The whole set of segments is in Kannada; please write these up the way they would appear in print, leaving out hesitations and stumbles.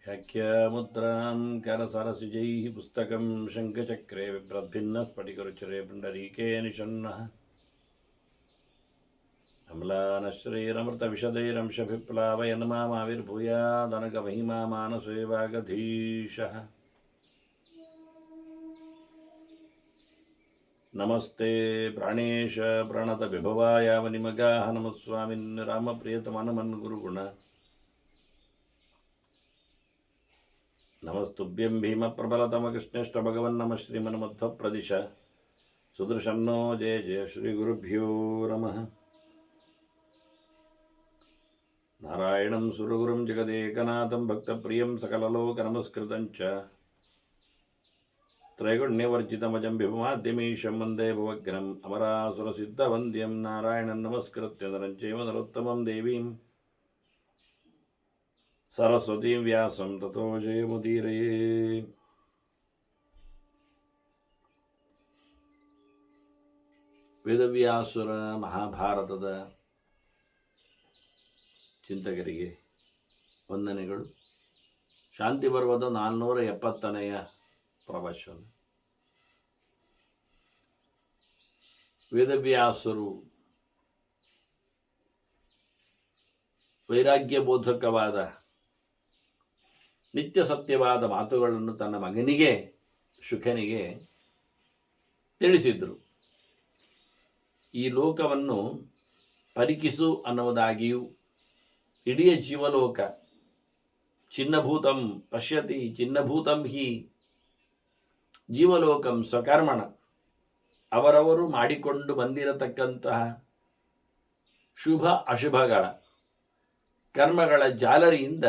व्याख्यामुद्रां करसरसिजैः पुस्तकं शङ्खचक्रे बिभ्रद्भिन्नस्फटिकरुचिरे पुण्डरीके निषण्णः अम्लानश्रीरमृतविशदैरंशभिप्लावयन् मामाविर्भूयादनगमहिमा मानसे वागधीशः। नमस्ते प्राणेश प्रणतविभवायावनिमगाः नमः स्वामिन् रामप्रियतमनमन् गुरुगुण नमस्तुभ्यं भीमप्रबलतमकृष्णेष्ट भगवन् नमः श्रीमन्मध्वप्रदिश सुदर्शन्नो जय जय श्रीगुरुभ्यो नमः। नारायणं सुरगुरुं जगदेकनाथं भक्तप्रियं सकललोकनमस्कृतं च त्रैगुण्यवर्जितमजं विभुमाद्यमीशं वन्दे भवग्रहम् अमरासुरसिद्धवन्द्यं नारायणं नमस्कृत्य नरं चैव नरोत्तमं देवीं सरस्वतीं व्यासं ततो जयमुदीरये। ವೇದವ್ಯಾಸುರ ಮಹಾಭಾರತದ ಚಿಂತಕರಿಗೆ ವಂದನೆಗಳು. ಶಾಂತಿ ಪರ್ವದ 470ನೆಯ ಪ್ರವಚನ. ವೇದವ್ಯಾಸರು ವೈರಾಗ್ಯಬೋಧಕವಾದ ನಿತ್ಯ ಸತ್ಯವಾದ ಮಾತುಗಳನ್ನು ತನ್ನ ಮಗನಿಗೆ ಶುಕನಿಗೆ ತಿಳಿಸಿದರು. ಈ ಲೋಕವನ್ನು ಪರಿಕಿಸು ಅನ್ನುವುದಾಗಿಯೂ ಇಡೀ ಜೀವಲೋಕ ಚಿನ್ನಭೂತಂ ಪಶ್ಯತಿ ಚಿನ್ನಭೂತಂ ಹಿ ಜೀವಲೋಕಂ ಸ್ವಕರ್ಮಣ, ಅವರವರು ಮಾಡಿಕೊಂಡು ಬಂದಿರತಕ್ಕಂತಹ ಶುಭ ಅಶುಭಗಳ ಕರ್ಮಗಳ ಜಾಲರಿಯಿಂದ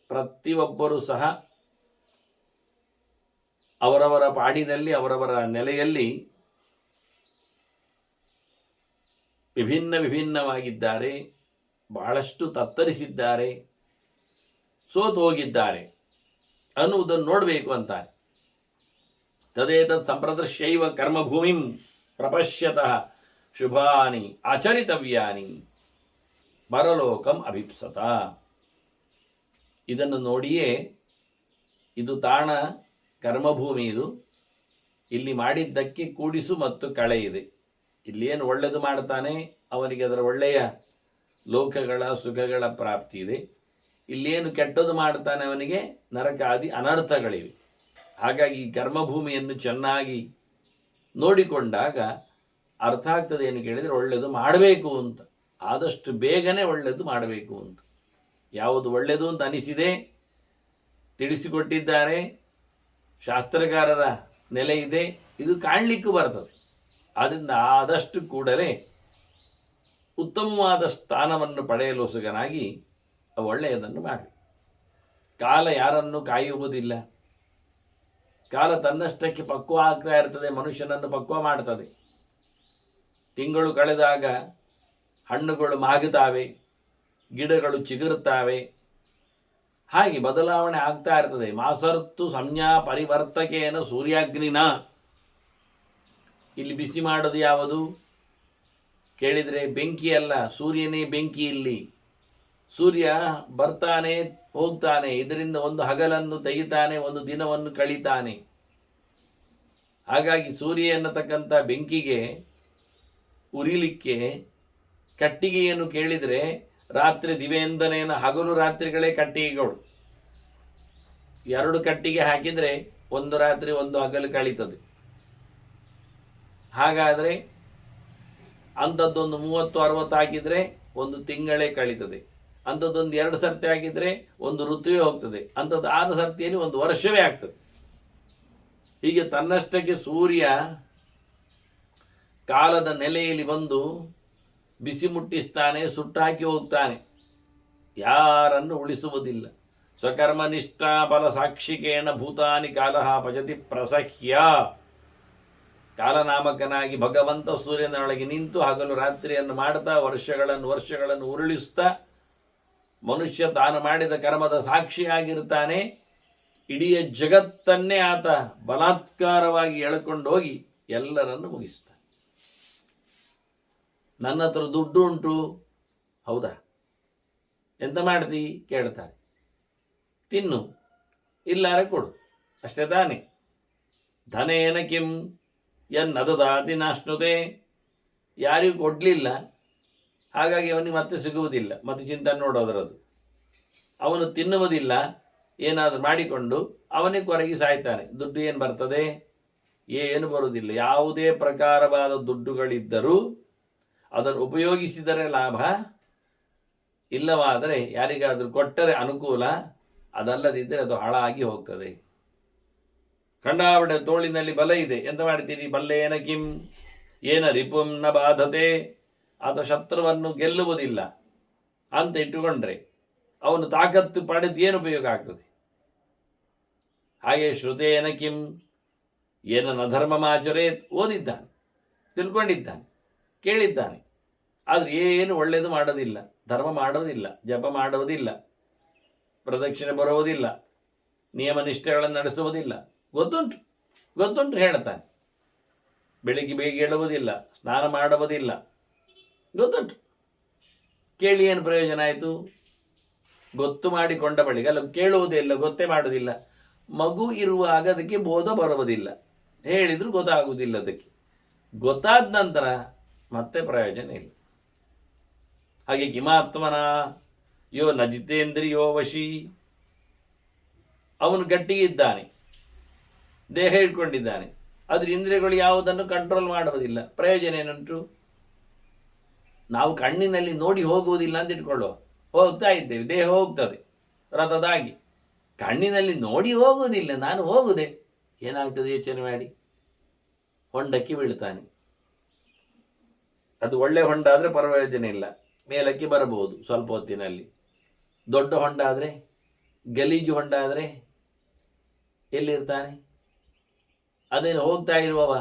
ಪ್ರತಿಯೊಬ್ಬರೂ ಸಹ ಅವರವರ ಪಾಡಿನಲ್ಲಿ ಅವರವರ ನೆಲೆಯಲ್ಲಿ ವಿಭಿನ್ನವಾಗಿದ್ದಾರೆ, ಬಹಳಷ್ಟು ತತ್ತರಿಸಿದ್ದಾರೆ, ಸೋತು ಹೋಗಿದ್ದಾರೆ ಅನ್ನುವುದನ್ನು ನೋಡಬೇಕು ಅಂತಾರೆ. ತದೇತತ್ ಸಂಪ್ರದರ್ಶೈವ ಕರ್ಮಭೂಮಿಂ ಪ್ರಪಶ್ಯತಃ ಶುಭಾನಿ ಆಚರಿತವ್ಯಾನಿ ಪರಲೋಕಂ ಅಭಿಪ್ಸತ. ಇದನ್ನು ನೋಡಿಯೇ ಇದು ತಾಣ ಕರ್ಮಭೂಮಿ, ಇದು ಇಲ್ಲಿ ಮಾಡಿದ್ದಕ್ಕೆ ಕೂಡಿಸು ಮತ್ತು ಕಳೆ ಇದೆ. ಇಲ್ಲೇನು ಒಳ್ಳೆಯದು ಮಾಡ್ತಾನೆ ಅವನಿಗೆ ಅದರ ಒಳ್ಳೆಯ ಲೋಕಗಳ ಸುಖಗಳ ಪ್ರಾಪ್ತಿ ಇದೆ. ಇಲ್ಲೇನು ಕೆಟ್ಟದ್ದು ಮಾಡ್ತಾನೆ ಅವನಿಗೆ ನರಕಾದಿ ಅನರ್ಥಗಳಿವೆ. ಹಾಗಾಗಿ ಈ ಕರ್ಮಭೂಮಿಯನ್ನು ಚೆನ್ನಾಗಿ ನೋಡಿಕೊಂಡಾಗ ಅರ್ಥ ಆಗ್ತದೆ. ಏನು ಕೇಳಿದರೆ ಒಳ್ಳೆಯದು ಮಾಡಬೇಕು ಅಂತ, ಆದಷ್ಟು ಬೇಗನೆ ಒಳ್ಳೆಯದು ಮಾಡಬೇಕು ಅಂತ. ಯಾವುದು ಒಳ್ಳೆಯದು ಅಂತ ಅನಿಸಿದೆ ತಿಳಿಸಿಕೊಟ್ಟಿದ್ದಾರೆ, ಶಾಸ್ತ್ರಕಾರರ ನೆಲೆ ಇದೆ, ಇದು ಕಾಣಲಿಕ್ಕೂ ಬರ್ತದೆ. ಆದ್ದರಿಂದ ಆದಷ್ಟು ಕೂಡಲೇ ಉತ್ತಮವಾದ ಸ್ಥಾನವನ್ನು ಪಡೆಯಲು ಸುಗನಾಗಿ ಒಳ್ಳೆಯದನ್ನು ಮಾಡಿ. ಕಾಲ ಯಾರನ್ನು ಕಾಯುವುದಿಲ್ಲ. ಕಾಲ ತನ್ನಷ್ಟಕ್ಕೆ ಪಕ್ವ ಆಗ್ತಾ ಇರ್ತದೆ, ಮನುಷ್ಯನನ್ನು ಪಕ್ವ ಮಾಡ್ತದೆ. ತಿಂಗಳು ಕಳೆದಾಗ ಹಣ್ಣುಗಳು ಮಾಗುತ್ತಾವೆ, ಗಿಡಗಳು ಚಿಗುರುತ್ತಾವೆ, ಹಾಗೆ ಬದಲಾವಣೆ ಆಗ್ತಾ ಇರ್ತದೆ. ಮಾಸರ್ತು ಸಂಜ್ಞಾ ಪರಿವರ್ತಕೇನ ಸೂರ್ಯಾಗ್ನಿನ. ಇಲ್ಲಿ ಬಿಸಿ ಮಾಡೋದು ಯಾವುದು ಕೇಳಿದರೆ ಬೆಂಕಿ ಅಲ್ಲ, ಸೂರ್ಯನೇ ಬೆಂಕಿ. ಇಲ್ಲಿ ಸೂರ್ಯ ಬರ್ತಾನೆ ಹೋಗ್ತಾನೆ, ಇದರಿಂದ ಒಂದು ಹಗಲನ್ನು ತೆಗಿತಾನೆ, ಒಂದು ದಿನವನ್ನು ಕಳೀತಾನೆ. ಹಾಗಾಗಿ ಸೂರ್ಯ ಎನ್ನತಕ್ಕಂಥ ಬೆಂಕಿಗೆ ಉರಿಲಿಕ್ಕೆ ಕಟ್ಟಿಗೆಯನ್ನು ಕೇಳಿದರೆ ರಾತ್ರಿ ದಿವೆಂದನೇನ, ಹಗಲು ರಾತ್ರಿಗಳೇ ಕಟ್ಟಿಗೆಗಳು. 2 ಕಟ್ಟಿಗೆ ಹಾಕಿದರೆ ಒಂದು ರಾತ್ರಿ ಒಂದು ಹಗಲು ಕಳೀತದೆ. ಹಾಗಾದರೆ ಅಂಥದ್ದೊಂದು 30-60 ಹಾಕಿದರೆ ಒಂದು ತಿಂಗಳೇ ಕಳೀತದೆ. ಅಂಥದ್ದೊಂದು 2 ಸರ್ತಿ ಹಾಕಿದರೆ ಒಂದು ಋತುವೇ ಹೋಗ್ತದೆ. ಅಂಥದ್ದು 6 ಸರ್ತಿಯಲ್ಲಿ ಒಂದು ವರ್ಷವೇ ಆಗ್ತದೆ. ಹೀಗೆ ತನ್ನಷ್ಟಕ್ಕೆ ಸೂರ್ಯ ಕಾಲದ ನೆಲೆಯಲ್ಲಿ ಬಂದು ಬಿಸಿ ಮುಟ್ಟಿಸ್ತಾನೆ, ಸುಟ್ಟಾಕಿ ಹೋಗ್ತಾನೆ, ಯಾರನ್ನು ಉಳಿಸುವುದಿಲ್ಲ. ಸ್ವಕರ್ಮನಿಷ್ಠಾ ಫಲ ಸಾಕ್ಷಿಕೇಣ ಭೂತಾನಿ ಕಾಲಃ ಭಜತಿ ಪ್ರಸಹ್ಯ. ಕಾಲನಾಮಕನಾಗಿ ಭಗವಂತ ಸೂರ್ಯನೊಳಗೆ ನಿಂತು ಹಗಲು ರಾತ್ರಿಯನ್ನು ಮಾಡ್ತಾ ವರ್ಷಗಳನ್ನು ಉರುಳಿಸ್ತಾ ಮನುಷ್ಯ ತಾನು ಮಾಡಿದ ಕರ್ಮದ ಸಾಕ್ಷಿಯಾಗಿರ್ತಾನೆ. ಇಡೀ ಜಗತ್ತನ್ನೇ ಆತ ಬಲಾತ್ಕಾರವಾಗಿ ಎಳ್ಕೊಂಡು ಹೋಗಿ ಎಲ್ಲರನ್ನು ಮುಗಿಸ್ತಾನೆ. ನನ್ನ ಹತ್ರ ದುಡ್ಡು ಉಂಟು, ಹೌದಾ? ಎಂತ ಮಾಡ್ತಿ ಕೇಳ್ತಾರೆ. ತಿನ್ನು, ಇಲ್ಲಾರೆ ಕೊಡು, ಅಷ್ಟೇ ತಾನೆ. ಧನೇನ ಕಿಂ ಎನ್ನದಾತಿ ನಾಶ್ನುತೆ. ಯಾರಿಗೂ ಕೊಡಲಿಲ್ಲ, ಹಾಗಾಗಿ ಅವನಿಗೆ ಮತ್ತೆ ಸಿಗುವುದಿಲ್ಲ, ಮತ್ತೆ ಚಿಂತನೆ ನೋಡೋದರದು. ಅವನು ತಿನ್ನುವುದಿಲ್ಲ, ಏನಾದರೂ ಮಾಡಿಕೊಂಡು ಅವನಿಗೆ ಕೊರಗಿ ಸಾಯ್ತಾನೆ. ದುಡ್ಡು ಏನು ಬರ್ತದೆ? ಏನು ಬರುವುದಿಲ್ಲ. ಯಾವುದೇ ಪ್ರಕಾರವಾದ ದುಡ್ಡುಗಳಿದ್ದರೂ ಅದನ್ನು ಉಪಯೋಗಿಸಿದರೆ ಲಾಭ, ಇಲ್ಲವಾದರೆ ಯಾರಿಗಾದರೂ ಕೊಟ್ಟರೆ ಅನುಕೂಲ, ಅದಲ್ಲದಿದ್ದರೆ ಅದು ಹಾಳಾಗಿ ಹೋಗ್ತದೆ. ಕಂಡಾವಡೆ ತೋಳಿನಲ್ಲಿ ಬಲ ಇದೆ, ಎಂತ ಮಾಡ್ತೀರಿ? ಬಲ್ಲೇನ ಕಿಂ ಏನ ರಿಪುಂ ನ ಬಾಧತೆ. ಆತ ಶತ್ರುವನ್ನು ಗೆಲ್ಲುವುದಿಲ್ಲ ಅಂತ ಇಟ್ಟುಕೊಂಡ್ರೆ ಅವನು ತಾಕತ್ತು ಪಡೆದು ಏನು ಉಪಯೋಗ ಆಗ್ತದೆ? ಹಾಗೆ ಶ್ರುತೇನ ಕಿಂ ಏನ ನ ಧರ್ಮಮಾಚರೇತ್. ಓದಿದ್ದಾನೆ, ತಿಳ್ಕೊಂಡಿದ್ದಾನೆ, ಕೇಳಿದ್ದಾನೆ, ಆದರೆ ಏನು ಒಳ್ಳೆಯದು ಮಾಡೋದಿಲ್ಲ, ಧರ್ಮ ಮಾಡೋದಿಲ್ಲ, ಜಪ ಮಾಡುವುದಿಲ್ಲ, ಪ್ರದಕ್ಷಿಣೆ ಬರುವುದಿಲ್ಲ, ನಿಯಮ ನಿಷ್ಠೆಗಳನ್ನು ನಡೆಸುವುದಿಲ್ಲ. ಗೊತ್ತುಂಟು ಹೇಳ್ತಾನೆ. ಬೆಳಿಗ್ಗೆ ಬೇಗ ಏಳುವುದಿಲ್ಲ, ಸ್ನಾನ ಮಾಡುವುದಿಲ್ಲ, ಗೊತ್ತುಂಟು. ಕೇಳಿ ಏನು ಪ್ರಯೋಜನ ಆಯಿತು? ಗೊತ್ತು ಮಾಡಿಕೊಂಡ ಬಳಿಕ ಅಲ್ಲ, ಕೇಳುವುದೇ ಇಲ್ಲ, ಗೊತ್ತೇ ಮಾಡುವುದಿಲ್ಲ. ಮಗು ಇರುವಾಗ ಅದಕ್ಕೆ ಬೋಧ ಬರುವುದಿಲ್ಲ, ಹೇಳಿದರೂ ಗೊತ್ತಾಗುವುದಿಲ್ಲ. ಅದಕ್ಕೆ ಗೊತ್ತಾದ ನಂತರ ಮತ್ತೆ ಪ್ರಯೋಜನ ಇಲ್ಲ. ಹಾಗೆ ಕಿಮಾತ್ಮನ ಯೋ ನ ಜಿತೇಂದ್ರಿಯೋ ವಶಿ. ಅವನು ಗಟ್ಟಿಗೆ ಇದ್ದಾನೆ, ದೇಹ ಇಟ್ಕೊಂಡಿದ್ದಾನೆ, ಅದ್ರ ಇಂದ್ರಿಯಗಳು ಯಾವುದನ್ನು ಕಂಟ್ರೋಲ್ ಮಾಡುವುದಿಲ್ಲ. ಪ್ರಯೋಜನ ಏನುಂಟು? ನಾವು ಕಣ್ಣಿನಲ್ಲಿ ನೋಡಿ ಹೋಗುವುದಿಲ್ಲ ಅಂತ ಇಟ್ಕೊಳ್ಳುವ, ಹೋಗ್ತಾ ಇದ್ದೇವೆ, ದೇಹ ಹೋಗ್ತದೆ ರಥದಾಗಿ. ಕಣ್ಣಿನಲ್ಲಿ ನೋಡಿ ಹೋಗುವುದಿಲ್ಲ, ನಾನು ಹೋಗುದೆ, ಏನಾಗ್ತದೆ ಯೋಚನೆ ಮಾಡಿ. ಹೊಂಡಕ್ಕೆ ಬೀಳ್ತಾನೆ. ಅದು ಒಳ್ಳೆ ಹೊಂಡ ಆದರೆ ಪ್ರಯೋಜನ ಇಲ್ಲ, ಮೇಲಕ್ಕೆ ಬರಬಹುದು ಸ್ವಲ್ಪ ಹೊತ್ತಿನಲ್ಲಿ. ದೊಡ್ಡ ಹೊಂಡ ಆದರೆ, ಗಲೀಜು ಹೊಂಡ ಆದರೆ ಎಲ್ಲಿರ್ತಾನೆ? ಅದೇನು ಹೋಗ್ತಾ ಇರುವವ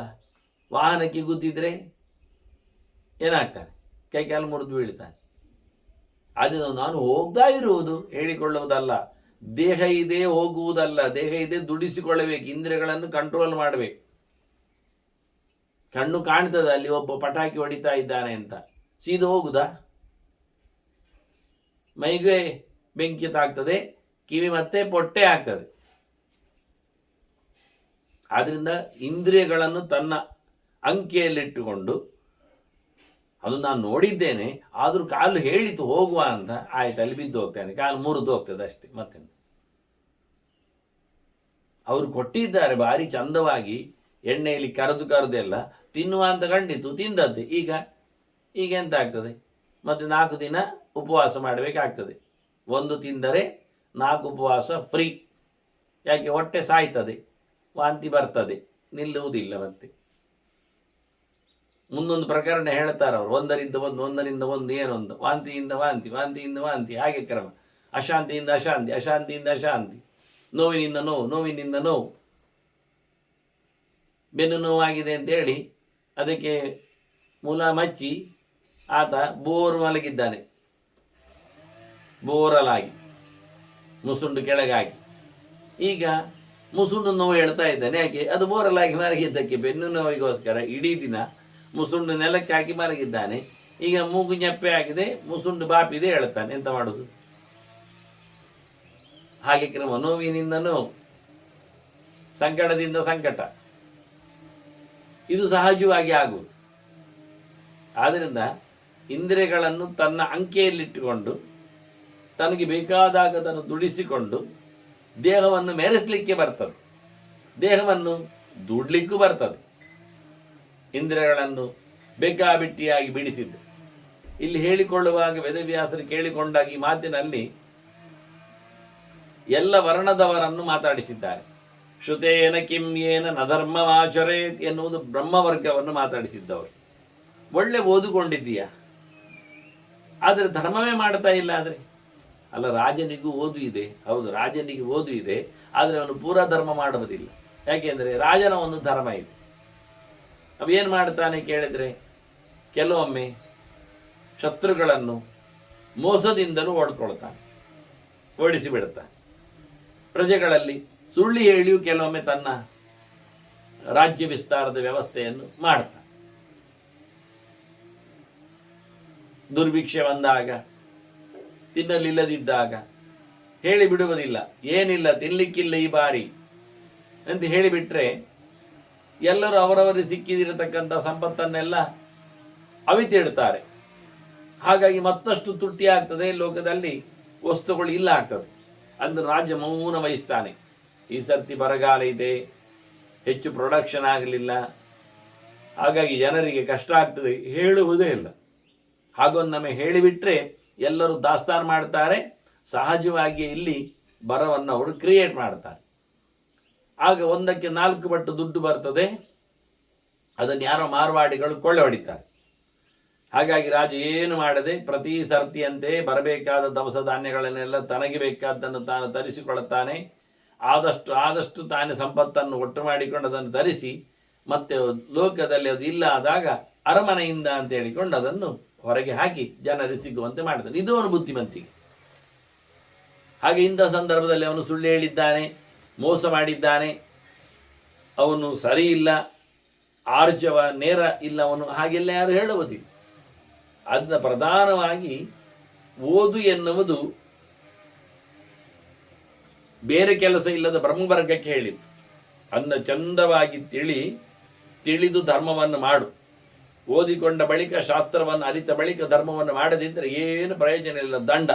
ವಾಹನಕ್ಕೆ ಗುದ್ದಿದ್ರೆ ಏನಾಗ್ತಾನೆ? ಕೈಕಾಲು ಮುರಿದು ಬೀಳ್ತಾನೆ. ಅದು ನಾನು ಹೋಗ್ತಾ ಇರುವುದು ಹೇಳಿಕೊಳ್ಳುವುದಲ್ಲ, ದೇಹ ಇದೆ ಹೋಗುವುದಲ್ಲ. ದೇಹ ಇದೆ ದುಡಿಸಿಕೊಳ್ಳಬೇಕು, ಇಂದ್ರಿಯಗಳನ್ನು ಕಂಟ್ರೋಲ್ ಮಾಡಬೇಕು. ಕಣ್ಣು ಕಾಣ್ತದೆ ಅಲ್ಲಿ ಒಬ್ಬ ಪಟಾಕಿ ಹೊಡಿತಾ ಇದ್ದಾನೆ ಅಂತ, ಸೀದಾ ಹೋಗುದಾ? ಮೈಗೆ ಬೆಂಕಿ ತಾಗ್ತದೆ, ಕಿವಿ ಮತ್ತೆ ಪೊಟ್ಟೆ ಆಗ್ತದೆ. ಆದ್ರಿಂದ ಇಂದ್ರಿಯಗಳನ್ನು ತನ್ನ ಅಂಕೆಯಲ್ಲಿಟ್ಟುಕೊಂಡು, ಅದು ನಾನು ನೋಡಿದ್ದೇನೆ, ಆದರೂ ಕಾಲು ಹೇಳಿತು ಹೋಗುವ ಅಂತ, ಆಯ್ತು ಅಲ್ಲಿ ಬಿದ್ದು ಹೋಗ್ತಾನೆ, ಕಾಲು ಮುರಿದು ಹೋಗ್ತದೆ ಅಷ್ಟೇ, ಮತ್ತೆ ಅವರು ಕೊಟ್ಟಿದ್ದಾರೆ ಭಾರಿ ಚಂದವಾಗಿ, ಎಣ್ಣೆಯಲ್ಲಿ ಕರೆದೆಲ್ಲ ತಿನ್ನುವ ಅಂತ ಕಂಡಿತು, ತಿಂದದ್ದೆ. ಈಗ ಎಂತ ಆಗ್ತದೆ? ಮತ್ತೆ 4 ದಿನ ಉಪವಾಸ ಮಾಡಬೇಕಾಗ್ತದೆ. 1 ತಿಂದರೆ 4 ಉಪವಾಸ ಫ್ರೀ. ಯಾಕೆ? ಹೊಟ್ಟೆ ಸಾಯ್ತದೆ, ವಾಂತಿ ಬರ್ತದೆ, ನಿಲ್ಲುವುದಿಲ್ಲ. ಮತ್ತೆ ಮುಂದೊಂದು ಪ್ರಕರಣ ಹೇಳ್ತಾರೆ ಅವರು, ಒಂದರಿಂದ ಒಂದು ಏನೊಂದು, ವಾಂತಿಯಿಂದ ವಾಂತಿ, ಹಾಗೆ ಕ್ರಮ. ಅಶಾಂತಿಯಿಂದ ಅಶಾಂತಿ, ನೋವಿನಿಂದ ನೋವು. ಬೆನ್ನು ನೋವಾಗಿದೆ ಅಂತೇಳಿ ಅದಕ್ಕೆ ಮೂಲ ಮಚ್ಚಿ ಆತ ಮಲಗಿದ್ದಾನೆ, ಬೋರಲಾಗಿ ಮುಸುಂಡು ಕೆಳಗಾಗಿ. ಈಗ ಮುಸುಂಡು ನೋವು ಹೇಳ್ತಾ ಇದ್ದಾನೆ. ಯಾಕೆ? ಅದು ಬೋರಲಾಗಿ ಮಲಗಿದ್ದಕ್ಕೆ. ಬೆನ್ನು ನೋವಿಗೋಸ್ಕರ ಇಡೀ ದಿನ ಮುಸುಂಡು ನೆಲಕ್ಕೆ ಹಾಕಿ ಮಲಗಿದ್ದಾನೆ. ಈಗ ಮೂಗು ñಪ್ಪೆ ಆಗಿದೆ, ಮುಸುಂಡು ಬಾಪಿದೆ ಹೇಳ್ತಾನೆ. ಎಂತ ಮಾಡೋದು? ಹಾಗೆ ಕ್ರಮ. ನೋವಿನಿಂದ ನೋವು, ಸಂಕಟದಿಂದ ಸಂಕಟ, ಇದು ಸಹಜವಾಗಿ ಆಗುವುದು. ಆದ್ದರಿಂದ ಇಂದ್ರಿಯಗಳನ್ನು ತನ್ನ ಅಂಕೆಯಲ್ಲಿಟ್ಟುಕೊಂಡು ತನಗೆ ಬೇಕಾದಾಗ ಅದನ್ನು ದುಡಿಸಿಕೊಂಡು ದೇಹವನ್ನು ಮೆರೆಸಲಿಕ್ಕೆ ಬರ್ತದೆ, ದೇಹವನ್ನು ದುಡ್ಲಿಕ್ಕೂ ಬರ್ತದೆ. ಇಂದ್ರಿಯಗಳನ್ನು ಬೆಗ್ಗಾಬಿಟ್ಟಿಯಾಗಿ ಬಿಡಿಸಿದ್ದು ಇಲ್ಲಿ ಹೇಳಿಕೊಳ್ಳುವಾಗ ವೇದವ್ಯಾಸರು ಕೇಳಿಕೊಂಡಾಗ ಈ ಮಾತಿನಲ್ಲಿ ಎಲ್ಲ ವರ್ಣದವರನ್ನು ಮಾತಾಡಿಸಿದ್ದಾರೆ. ಶ್ರುತೇನ ಕಿಂ ಏನ ನಧರ್ಮಮಾಚರೇತ್ ಎನ್ನುವುದು ಬ್ರಹ್ಮವರ್ಗವನ್ನು ಮಾತಾಡಿಸಿದ್ದವರು. ಒಳ್ಳೆ ಓದುಕೊಂಡಿದ್ದೀಯಾ, ಆದರೆ ಧರ್ಮವೇ ಮಾಡ್ತಾ ಇಲ್ಲ. ಆದರೆ ಅಲ್ಲ, ರಾಜನಿಗೂ ಓದು ಇದೆ, ಹೌದು, ರಾಜನಿಗೆ ಓದು ಇದೆ, ಆದರೆ ಅವನು ಪೂರಾ ಧರ್ಮ ಮಾಡುವುದಿಲ್ಲ. ಯಾಕೆಂದರೆ ರಾಜನ ಒಂದು ಧರ್ಮ ಇದೆ. ಅವೇನು ಮಾಡ್ತಾನೆ ಕೇಳಿದರೆ, ಕೆಲವೊಮ್ಮೆ ಶತ್ರುಗಳನ್ನು ಮೋಸದಿಂದಲೂ ಓಡಿಸಿಬಿಡುತ್ತಾನೆ. ಪ್ರಜೆಗಳಲ್ಲಿ ಸುಳ್ಳು ಹೇಳಿಯೂ ಕೆಲವೊಮ್ಮೆ ತನ್ನ ರಾಜ್ಯ ವಿಸ್ತಾರದ ವ್ಯವಸ್ಥೆಯನ್ನು ಮಾಡ್ತಾನೆ. ದುರ್ಭಿಕ್ಷೆ ಬಂದಾಗ ತಿನ್ನಲಿಲ್ಲದಿದ್ದಾಗ ಹೇಳಿಬಿಡುವುದಿಲ್ಲ, ಏನಿಲ್ಲ ತಿನ್ನಲಿಕ್ಕಿಲ್ಲ ಈ ಬಾರಿ ಅಂತ ಹೇಳಿಬಿಟ್ರೆ ಎಲ್ಲರೂ ಅವರವರಿಗೆ ಸಿಕ್ಕಿದಿರತಕ್ಕಂಥ ಸಂಪತ್ತನ್ನೆಲ್ಲ ಅವಿತಿಡ್ತಾರೆ. ಹಾಗಾಗಿ ಮತ್ತಷ್ಟು ತುಟ್ಟಿ ಆಗ್ತದೆ, ಲೋಕದಲ್ಲಿ ವಸ್ತುಗಳು ಇಲ್ಲ ಆಗ್ತದೆ. ಅಂದ್ರೆ ರಾಜ್ಯ ಮೌನ ವಹಿಸ್ತಾನೆ. ಈ ಸರ್ತಿ ಬರಗಾಲ ಇದೆ, ಹೆಚ್ಚು ಪ್ರೊಡಕ್ಷನ್ ಆಗಲಿಲ್ಲ, ಹಾಗಾಗಿ ಜನರಿಗೆ ಕಷ್ಟ ಆಗ್ತದೆ, ಹೇಳುವುದೇ ಇಲ್ಲ. ಹಾಗೊಂದೊಮ್ಮೆ ಹೇಳಿಬಿಟ್ರೆ ಎಲ್ಲರೂ ದಾಸ್ತಾನು ಮಾಡ್ತಾರೆ. ಸಹಜವಾಗಿ ಇಲ್ಲಿ ಬರವನ್ನು ಅವರು ಕ್ರಿಯೇಟ್ ಮಾಡ್ತಾರೆ. ಆಗ ಒಂದಕ್ಕೆ 4 ಪಟ್ಟು ದುಡ್ಡು ಬರ್ತದೆ. ಅದನ್ನು ಯಾರೋ ಮಾರ್ವಾಡಿಗಳು ಕೊಳ್ಳೆ ಹೊಡಿತಾರೆ. ಹಾಗಾಗಿ ರಾಜ ಏನು ಮಾಡದೆ ಪ್ರತಿ ಸರ್ತಿಯಂತೆ ಬರಬೇಕಾದ ದವಸ ಧಾನ್ಯಗಳನ್ನೆಲ್ಲ ತನಗೆ ಬೇಕಾದ್ದನ್ನು ತಾನು ತರಿಸಿಕೊಳ್ಳುತ್ತಾನೆ. ಆದಷ್ಟು ತಾನೇ ಸಂಪತ್ತನ್ನು ಒಟ್ಟು ಮಾಡಿಕೊಂಡು ಅದನ್ನು ತರಿಸಿ ಮತ್ತೆ ಲೋಕದಲ್ಲಿ ಅದು ಇಲ್ಲ ಆದಾಗ ಅರಮನೆಯಿಂದ ಅಂತ ಹೇಳಿಕೊಂಡು ಅದನ್ನು ಹೊರಗೆ ಹಾಕಿ ಜನರಿಗೆ ಸಿಗುವಂತೆ ಮಾಡ್ತಾನೆ. ಇದು ಅವನು ಬುದ್ಧಿವಂತಿಕೆ. ಹಾಗೆ ಇಂಥ ಸಂದರ್ಭದಲ್ಲಿ ಅವನು ಸುಳ್ಳು ಹೇಳಿದ್ದಾನೆ, ಮೋಸ ಮಾಡಿದ್ದಾನೆ, ಅವನು ಸರಿ ಇಲ್ಲ, ಆರ್ಜವ ನೇರ ಇಲ್ಲ ಅವನು, ಹಾಗೆಲ್ಲ ಯಾರು ಹೇಳುವುದಿಲ್ಲ. ಅದನ್ನ ಪ್ರಧಾನವಾಗಿ ಓದು ಎನ್ನುವುದು ಬೇರೆ ಕೆಲಸ ಇಲ್ಲದ ಬ್ರಹ್ಮವರ್ಗಕ್ಕೆ ಹೇಳಿದ್ದು. ಅದನ್ನ ಚಂದವಾಗಿ ತಿಳಿದು ಧರ್ಮವನ್ನು ಮಾಡು. ಓದಿಕೊಂಡ ಬಳಿಕ ಶಾಸ್ತ್ರವನ್ನು ಅರಿತ ಬಳಿಕ ಧರ್ಮವನ್ನು ಮಾಡದಿದ್ದರೆ ಏನು ಪ್ರಯೋಜನ ಇಲ್ಲ, ದಂಡ.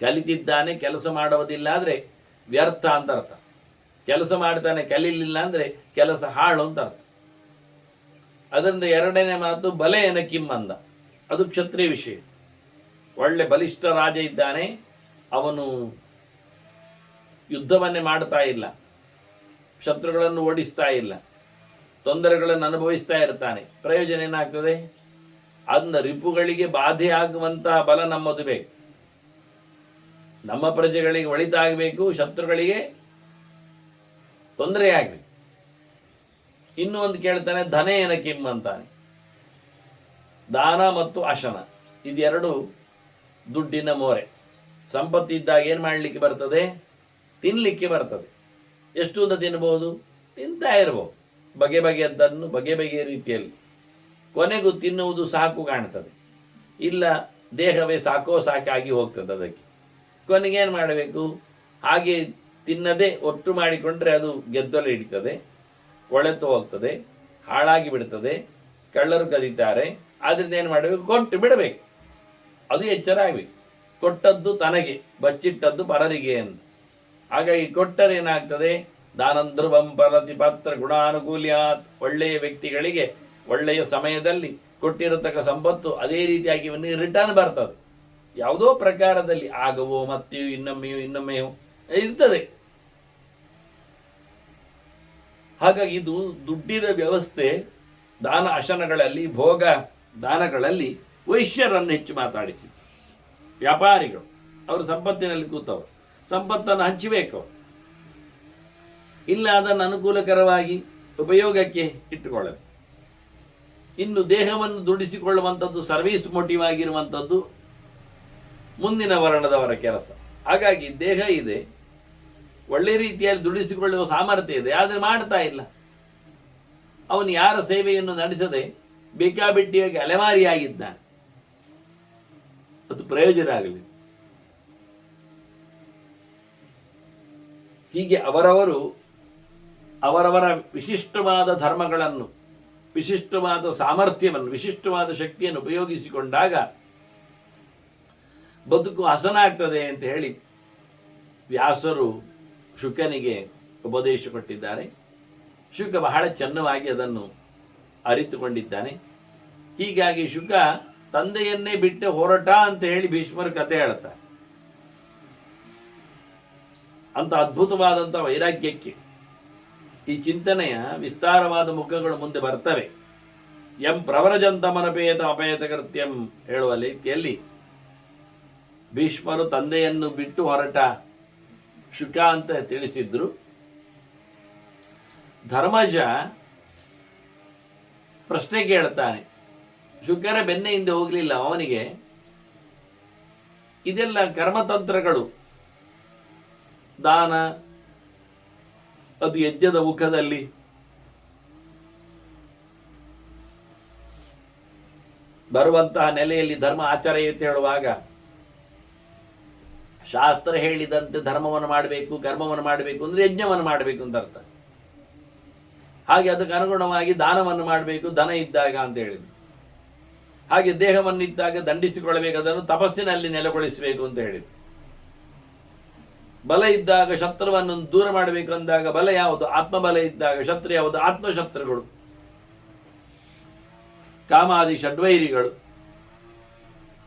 ಕಲಿತಿದ್ದಾನೆ ಕೆಲಸ ಮಾಡುವುದಿಲ್ಲ ಅಂದರೆ ವ್ಯರ್ಥ ಅಂತ ಅರ್ಥ. ಕೆಲಸ ಮಾಡ್ತಾನೆ ಕಲೀಲಿಲ್ಲ ಅಂದರೆ ಕೆಲಸ ಹಾಳು ಅಂತ ಅರ್ಥ. ಅದರಿಂದ ಎರಡನೇ ಮಾತು ಬಲೆಯನ ಕಿಮ್ಮಂದ, ಅದು ಕ್ಷತ್ರಿಯ ವಿಷಯ. ಒಳ್ಳೆ ಬಲಿಷ್ಠ ರಾಜ ಇದ್ದಾನೆ, ಅವನು ಯುದ್ಧವನ್ನೇ ಮಾಡ್ತಾ ಇಲ್ಲ, ಶತ್ರುಗಳನ್ನು ಓಡಿಸ್ತಾ ಇಲ್ಲ, ತೊಂದರೆಗಳನ್ನು ಅನುಭವಿಸ್ತಾ ಇರ್ತಾನೆ. ಪ್ರಯೋಜನ ಏನಾಗ್ತದೆ? ಅದನ್ನ ರಿಪುಗಳಿಗೆ ಬಾಧೆ ಆಗುವಂತಹ ಬಲ ನಮ್ಮದು ಬೇಕು. ನಮ್ಮ ಪ್ರಜೆಗಳಿಗೆ ಒಳಿತಾಗಬೇಕು, ಶತ್ರುಗಳಿಗೆ ತೊಂದರೆ ಆಗಬೇಕು. ಇನ್ನೂ ಒಂದು ಕೇಳ್ತಾನೆ, ಧನೇನ ಕಿಮ್ ಅಂತಾನೆ. ದಾನ ಮತ್ತು ಅಶನ ಇದೆರಡು ದುಡ್ಡಿನ ಮೋರೆ. ಸಂಪತ್ತಿದ್ದಾಗ ಏನು ಮಾಡಲಿಕ್ಕೆ ಬರ್ತದೆ? ತಿನ್ನಲಿಕ್ಕೆ ಬರ್ತದೆ. ಎಷ್ಟು ಅಂತ ತಿನ್ಬೋದು? ತಿಂತಾ ಇರ್ಬೋದು, ಬಗೆ ಬಗೆಯದ್ದನ್ನು ಬಗೆ ಬಗೆಯ ರೀತಿಯಲ್ಲಿ. ಕೊನೆಗೂ ತಿನ್ನುವುದು ಸಾಕು ಕಾಣ್ತದೆ, ಇಲ್ಲ ದೇಹವೇ ಸಾಕಾಗಿ ಹೋಗ್ತದೆ. ಅದಕ್ಕೆ ಕೊನೆಗೇನು ಮಾಡಬೇಕು? ಹಾಗೆ ತಿನ್ನದೆ ಒಟ್ಟು ಮಾಡಿಕೊಂಡ್ರೆ ಅದು ಗೆದ್ದಲು ಹಿಡಿತದೆ, ಕೊಳೆತು ಹೋಗ್ತದೆ, ಹಾಳಾಗಿ ಬಿಡ್ತದೆ, ಕಳ್ಳರು ಕದೀತಾರೆ. ಆದ್ರಿಂದ ಏನು ಮಾಡಬೇಕು? ಕೊಟ್ಟು ಬಿಡಬೇಕು. ಅದು ಎಚ್ಚರ ಆಗಬೇಕು. ಕೊಟ್ಟದ್ದು ತನಗೆ, ಬಚ್ಚಿಟ್ಟದ್ದು ಪರರಿಗೆ ಅಂತ. ಹಾಗಾಗಿ ಕೊಟ್ಟರೆ ಏನಾಗ್ತದೆ? ದಾನಂಧ್ರುವಂ ಪರತಿ ಪಾತ್ರ ಗುಣಾನುಕೂಲ್ಯಾತ್. ಒಳ್ಳೆಯ ವ್ಯಕ್ತಿಗಳಿಗೆ ಒಳ್ಳೆಯ ಸಮಯದಲ್ಲಿ ಕೊಟ್ಟಿರತಕ್ಕ ಸಂಪತ್ತು ಅದೇ ರೀತಿಯಾಗಿ ಇವನಿಗೆ ರಿಟರ್ನ್ ಬರ್ತದೆ. ಯಾವುದೋ ಪ್ರಕಾರದಲ್ಲಿ ಆಗವೋ ಮತ್ತೆಯೂ ಇನ್ನೊಮ್ಮೆಯೂ ಇರ್ತದೆ. ಹಾಗಾಗಿ ಇದು ದುಡ್ಡಿನ ವ್ಯವಸ್ಥೆ. ದಾನ ಅಶನಗಳಲ್ಲಿ, ಭೋಗ ದಾನಗಳಲ್ಲಿ ವೈಶ್ಯರನ್ನು ಹೆಚ್ಚು ಮಾತಾಡಿಸಿ. ವ್ಯಾಪಾರಿಗಳು ಅವರು ಸಂಪತ್ತಿನಲ್ಲಿ ಕೂತವರು, ಸಂಪತ್ತನ್ನು ಹಂಚಬೇಕು, ಇಲ್ಲ ಅದನ್ನು ಅನುಕೂಲಕರವಾಗಿ ಉಪಯೋಗಕ್ಕೆ ಇಟ್ಟುಕೊಳ್ಳಬೇಕು. ಇನ್ನು ದೇಹವನ್ನು ದುಡಿಸಿಕೊಳ್ಳುವಂಥದ್ದು, ಸರ್ವೀಸ್ ಮೋಟಿವ್ ಆಗಿರುವಂಥದ್ದು ಮುಂದಿನ ವರ್ಣದವರ ಕೆಲಸ. ಹಾಗಾಗಿ ದೇಹ ಇದೆ, ಒಳ್ಳೆ ರೀತಿಯಲ್ಲಿ ದುಡಿಸಿಕೊಳ್ಳುವ ಸಾಮರ್ಥ್ಯ ಇದೆ, ಆದರೆ ಮಾಡ್ತಾ ಇಲ್ಲ. ಅವನು ಯಾರ ಸೇವೆಯನ್ನು ನಡೆಸದೆ ಬೇಕಾಬಿಟ್ಟಿಯಾಗಿ ಅಲೆಮಾರಿಯಾಗಿದ್ದಾನೆ. ಅದು ಪ್ರಯೋಜನ ಆಗಲಿ. ಹೀಗೆ ಅವರವರ ವಿಶಿಷ್ಟವಾದ ಧರ್ಮಗಳನ್ನು, ವಿಶಿಷ್ಟವಾದ ಸಾಮರ್ಥ್ಯವನ್ನು, ವಿಶಿಷ್ಟವಾದ ಶಕ್ತಿಯನ್ನು ಉಪಯೋಗಿಸಿಕೊಂಡಾಗ ಬದುಕು ಹಸನಾಗ್ತದೆ ಅಂತ ಹೇಳಿ ವ್ಯಾಸರು ಶುಕನಿಗೆ ಉಪದೇಶ ಕೊಟ್ಟಿದ್ದಾರೆ. ಶುಕ ಬಹಳ ಚೆನ್ನಾಗಿ ಅದನ್ನು ಅರಿತುಕೊಂಡಿದ್ದಾನೆ. ಹೀಗಾಗಿ ಶುಕ ತಂದೆಯನ್ನೇ ಬಿಟ್ಟು ಹೊರಟ ಅಂತ ಹೇಳಿ ಭೀಷ್ಮರು ಕಥೆ ಹೇಳ್ತಾರೆ. ಅಂತ ಅದ್ಭುತವಾದಂಥ ವೈರಾಗ್ಯಕ್ಕೆ ಈ ಚಿಂತನೆಯ ವಿಸ್ತಾರವಾದ ಮುಖಗಳು ಮುಂದೆ ಬರ್ತವೆ. ಎಂ ಪ್ರವರಜಂತ ಮನಪೇತ ಅಪೇತ ಕೃತ್ಯಂ ಹೇಳುವ ರೀತಿಯಲ್ಲಿ ಭೀಷ್ಮರು ತಂದೆಯನ್ನು ಬಿಟ್ಟು ಹೊರಟ ಶುಕ ಅಂತ ತಿಳಿಸಿದ್ರು. ಧರ್ಮಜ ಪ್ರಶ್ನೆ ಕೇಳ್ತಾನೆ, ಶುಕರ ಬೆನ್ನೆ ಹಿಂದೆ ಹೋಗಲಿಲ್ಲ ಅವನಿಗೆ. ಇದೆಲ್ಲ ಕರ್ಮತಂತ್ರಗಳು, ದಾನ, ಅದು ಯಜ್ಞದ ಮುಖದಲ್ಲಿ ಬರುವಂತಹ ನೆಲೆಯಲ್ಲಿ ಧರ್ಮ ಆಚರಣೆ ಅಂತ ಹೇಳುವಾಗ ಶಾಸ್ತ್ರ ಹೇಳಿದಂತೆ ಧರ್ಮವನ್ನು ಮಾಡಬೇಕು, ಕರ್ಮವನ್ನು ಮಾಡಬೇಕು ಅಂದರೆ ಯಜ್ಞವನ್ನು ಮಾಡಬೇಕು ಅಂತ ಅರ್ಥ. ಹಾಗೆ ಅದಕ್ಕೆ ಅನುಗುಣವಾಗಿ ದಾನವನ್ನು ಮಾಡಬೇಕು, ಧನ ಇದ್ದಾಗ ಅಂತ ಹೇಳಿದ್ರು. ಹಾಗೆ ದೇಹವನ್ನಿದ್ದಾಗ ದಂಡಿಸಿಕೊಳ್ಳಬೇಕು, ಅದನ್ನು ತಪಸ್ಸಿನಲ್ಲಿ ನೆಲೆಗೊಳಿಸಬೇಕು ಅಂತ ಹೇಳಿದ್ರು. ಬಲ ಇದ್ದಾಗ ಶತ್ರುವನ್ನು ದೂರ ಮಾಡಬೇಕು ಅಂದಾಗ ಬಲ ಯಾವುದು? ಆತ್ಮಬಲ ಇದ್ದಾಗ ಶತ್ರು ಯಾವುದು? ಆತ್ಮಶತ್ರುಗಳು, ಕಾಮಾದಿ ಷಡ್ವೈರಿಗಳು,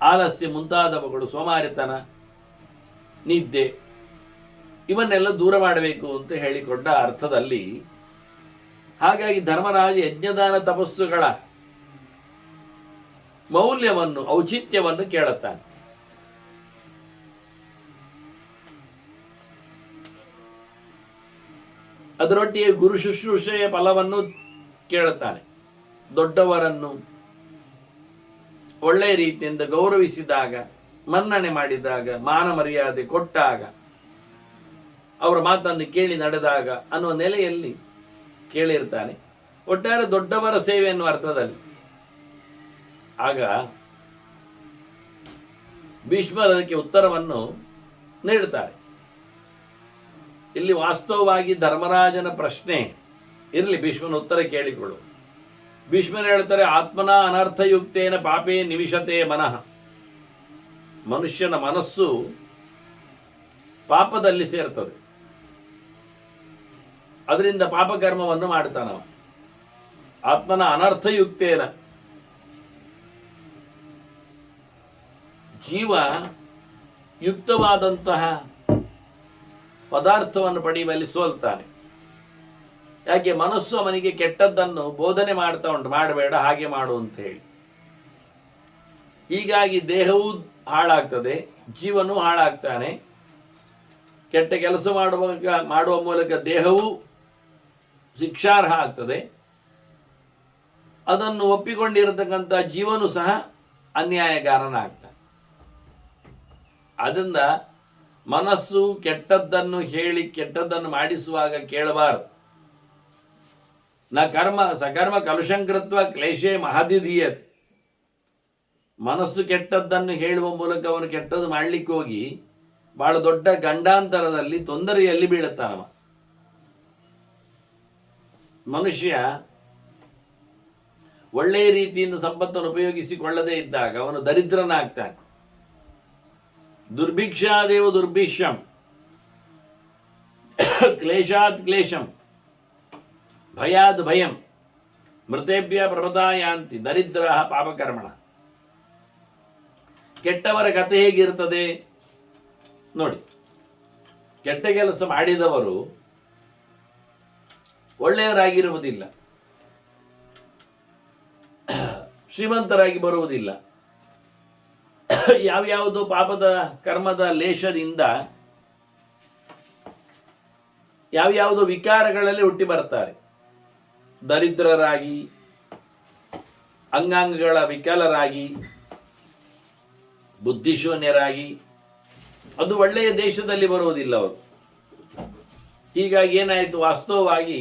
ಆಲಸ್ಯ ಮುಂತಾದವುಗಳು, ಸೋಮಾರಿತನ, ನಿದ್ದೆ, ಇವನ್ನೆಲ್ಲ ದೂರ ಮಾಡಬೇಕು ಅಂತ ಹೇಳಿಕೊಟ್ಟ ಅರ್ಥದಲ್ಲಿ. ಹಾಗಾಗಿ ಧರ್ಮರಾಜ ಯಜ್ಞದಾನ ತಪಸ್ಸುಗಳ ಮೌಲ್ಯವನ್ನು, ಔಚಿತ್ಯವನ್ನು ಕೇಳುತ್ತಾನೆ. ಅದರೊಟ್ಟಿಗೆ ಗುರು ಶುಶ್ರೂಷೆಯ ಫಲವನ್ನು ಕೇಳುತ್ತಾನೆ. ದೊಡ್ಡವರನ್ನು ಒಳ್ಳೆಯ ರೀತಿಯಿಂದ ಗೌರವಿಸಿದಾಗ, ಮನ್ನಣೆ ಮಾಡಿದಾಗ, ಮಾನ ಮರ್ಯಾದೆ ಕೊಟ್ಟಾಗ, ಅವರ ಮಾತನ್ನು ಕೇಳಿ ನಡೆದಾಗ ಅನ್ನುವ ನೆಲೆಯಲ್ಲಿ ಕೇಳಿರ್ತಾನೆ. ಒಟ್ಟಾರೆ ದೊಡ್ಡವರ ಸೇವೆ ಎನ್ನುವ ಅರ್ಥದಲ್ಲಿ. ಆಗ ಭೀಷ್ಮರು ಅದಕ್ಕೆ ಉತ್ತರವನ್ನು ನೀಡುತ್ತಾರೆ. ಇಲ್ಲಿ ವಾಸ್ತವವಾಗಿ ಧರ್ಮರಾಜನ ಪ್ರಶ್ನೆ ಇರಲಿ, ಭೀಷ್ಮನ ಉತ್ತರ ಕೇಳಿಕೊಳ್ಳು. ಭೀಷ್ಮರು ಹೇಳ್ತಾರೆ, ಆತ್ಮನ ಅನರ್ಥಯುಕ್ತೇನ ಪಾಪೇ ನಿವಿಶತೆ ಮನಃ. ಮನುಷ್ಯನ ಮನಸ್ಸು ಪಾಪದಲ್ಲಿ ಸೇರ್ತದೆ, ಅದರಿಂದ ಪಾಪಕರ್ಮವನ್ನು ಮಾಡ್ತಾನವ. ಆತ್ಮನ ಅನರ್ಥಯುಕ್ತೇನ, ಜೀವ ಯುಕ್ತವಾದಂತಹ ಪದಾರ್ಥವನ್ನು ಪಡೆಯುವಲ್ಲಿ ಸೋಲ್ತಾನೆ. ಯಾಕೆ? ಮನಸ್ಸು ಅವನಿಗೆ ಕೆಟ್ಟದ್ದನ್ನು ಬೋಧನೆ ಮಾಡ್ತಾ ಉಂಟು, ಮಾಡಬೇಡ, ಹಾಗೆ ಮಾಡು ಅಂತ ಹೇಳಿ. ಹೀಗಾಗಿ ದೇಹವೂ ಹಾಳಾಗ್ತದೆ, ಜೀವನೂ ಹಾಳಾಗ್ತಾನೆ. ಕೆಟ್ಟ ಕೆಲಸ ಮಾಡುವ ಮೂಲಕ ದೇಹವೂ ಶಿಕ್ಷಾರ್ಹ ಆಗ್ತದೆ. ಅದನ್ನು ಒಪ್ಪಿಕೊಂಡಿರತಕ್ಕಂಥ ಜೀವನೂ ಸಹ ಅನ್ಯಾಯಗಾರನಾಗ್ತಾನೆ. ಅದರಿಂದ ಮನಸ್ಸು ಕೆಟ್ಟದ್ದನ್ನು ಹೇಳಿ ಕೆಟ್ಟದ್ದನ್ನು ಮಾಡಿಸುವಾಗ ಕೇಳಬಾರದು. ನ ಕರ್ಮ ಸಕರ್ಮ ಕಲುಷಂಕೃತ್ವ ಕ್ಲೇಶೇ ಮಹದಿದೀಯತೆ. ಮನಸ್ಸು ಕೆಟ್ಟದ್ದನ್ನು ಹೇಳುವ ಮೂಲಕ ಅವನು ಕೆಟ್ಟದ್ದು ಮಾಡಲಿಕ್ಕೆ ಹೋಗಿ ಬಹಳ ದೊಡ್ಡ ಗಂಡಾಂತರದಲ್ಲಿ, ತೊಂದರೆಯಲ್ಲಿ ಬೀಳುತ್ತಾನವ. ಮನುಷ್ಯ ಒಳ್ಳೆಯ ರೀತಿಯಿಂದ ಸಂಪತ್ತನ್ನು ಉಪಯೋಗಿಸಿಕೊಳ್ಳದೇ ಇದ್ದಾಗ ಅವನು ದರಿದ್ರನಾಗ್ತಾನೆ. ದುರ್ಭಿಕ್ಷಾದೇವ ದುರ್ಭಿಕ್ಷಂ, ಕ್ಲೇಶಾತ್ ಕ್ಲೇಶಂ, ಭಯಾದ್ ಭಯಂ, ಮೃತೇಭ್ಯ ಪ್ರಮದಾಯಾಂತಿ ದರಿದ್ರ ಪಾಪಕರ್ಮಣ. ಕೆಟ್ಟವರ ಕಥೆ ಹೇಗಿರ್ತದೆ ನೋಡಿ. ಕೆಟ್ಟ ಕೆಲಸ ಮಾಡಿದವರು ಒಳ್ಳೆಯವರಾಗಿರುವುದಿಲ್ಲ, ಶ್ರೀಮಂತರಾಗಿ ಬರುವುದಿಲ್ಲ. ಯಾವ್ಯಾವುದೋ ಪಾಪದ ಕರ್ಮದ ಲೇಷದಿಂದ ಯಾವ್ಯಾವುದೋ ವಿಕಾರಗಳಲ್ಲಿ ಹುಟ್ಟಿ ಬರ್ತಾರೆ. ದರಿದ್ರರಾಗಿ, ಅಂಗಾಂಗಗಳ ವಿಕಲರಾಗಿ, ಬುದ್ಧಿಶೂನ್ಯರಾಗಿ, ಅದು ಒಳ್ಳೆಯ ದೇಶದಲ್ಲಿ ಬರುವುದಿಲ್ಲ ಅವರು. ಹೀಗಾಗಿ ಏನಾಯಿತು? ವಾಸ್ತವವಾಗಿ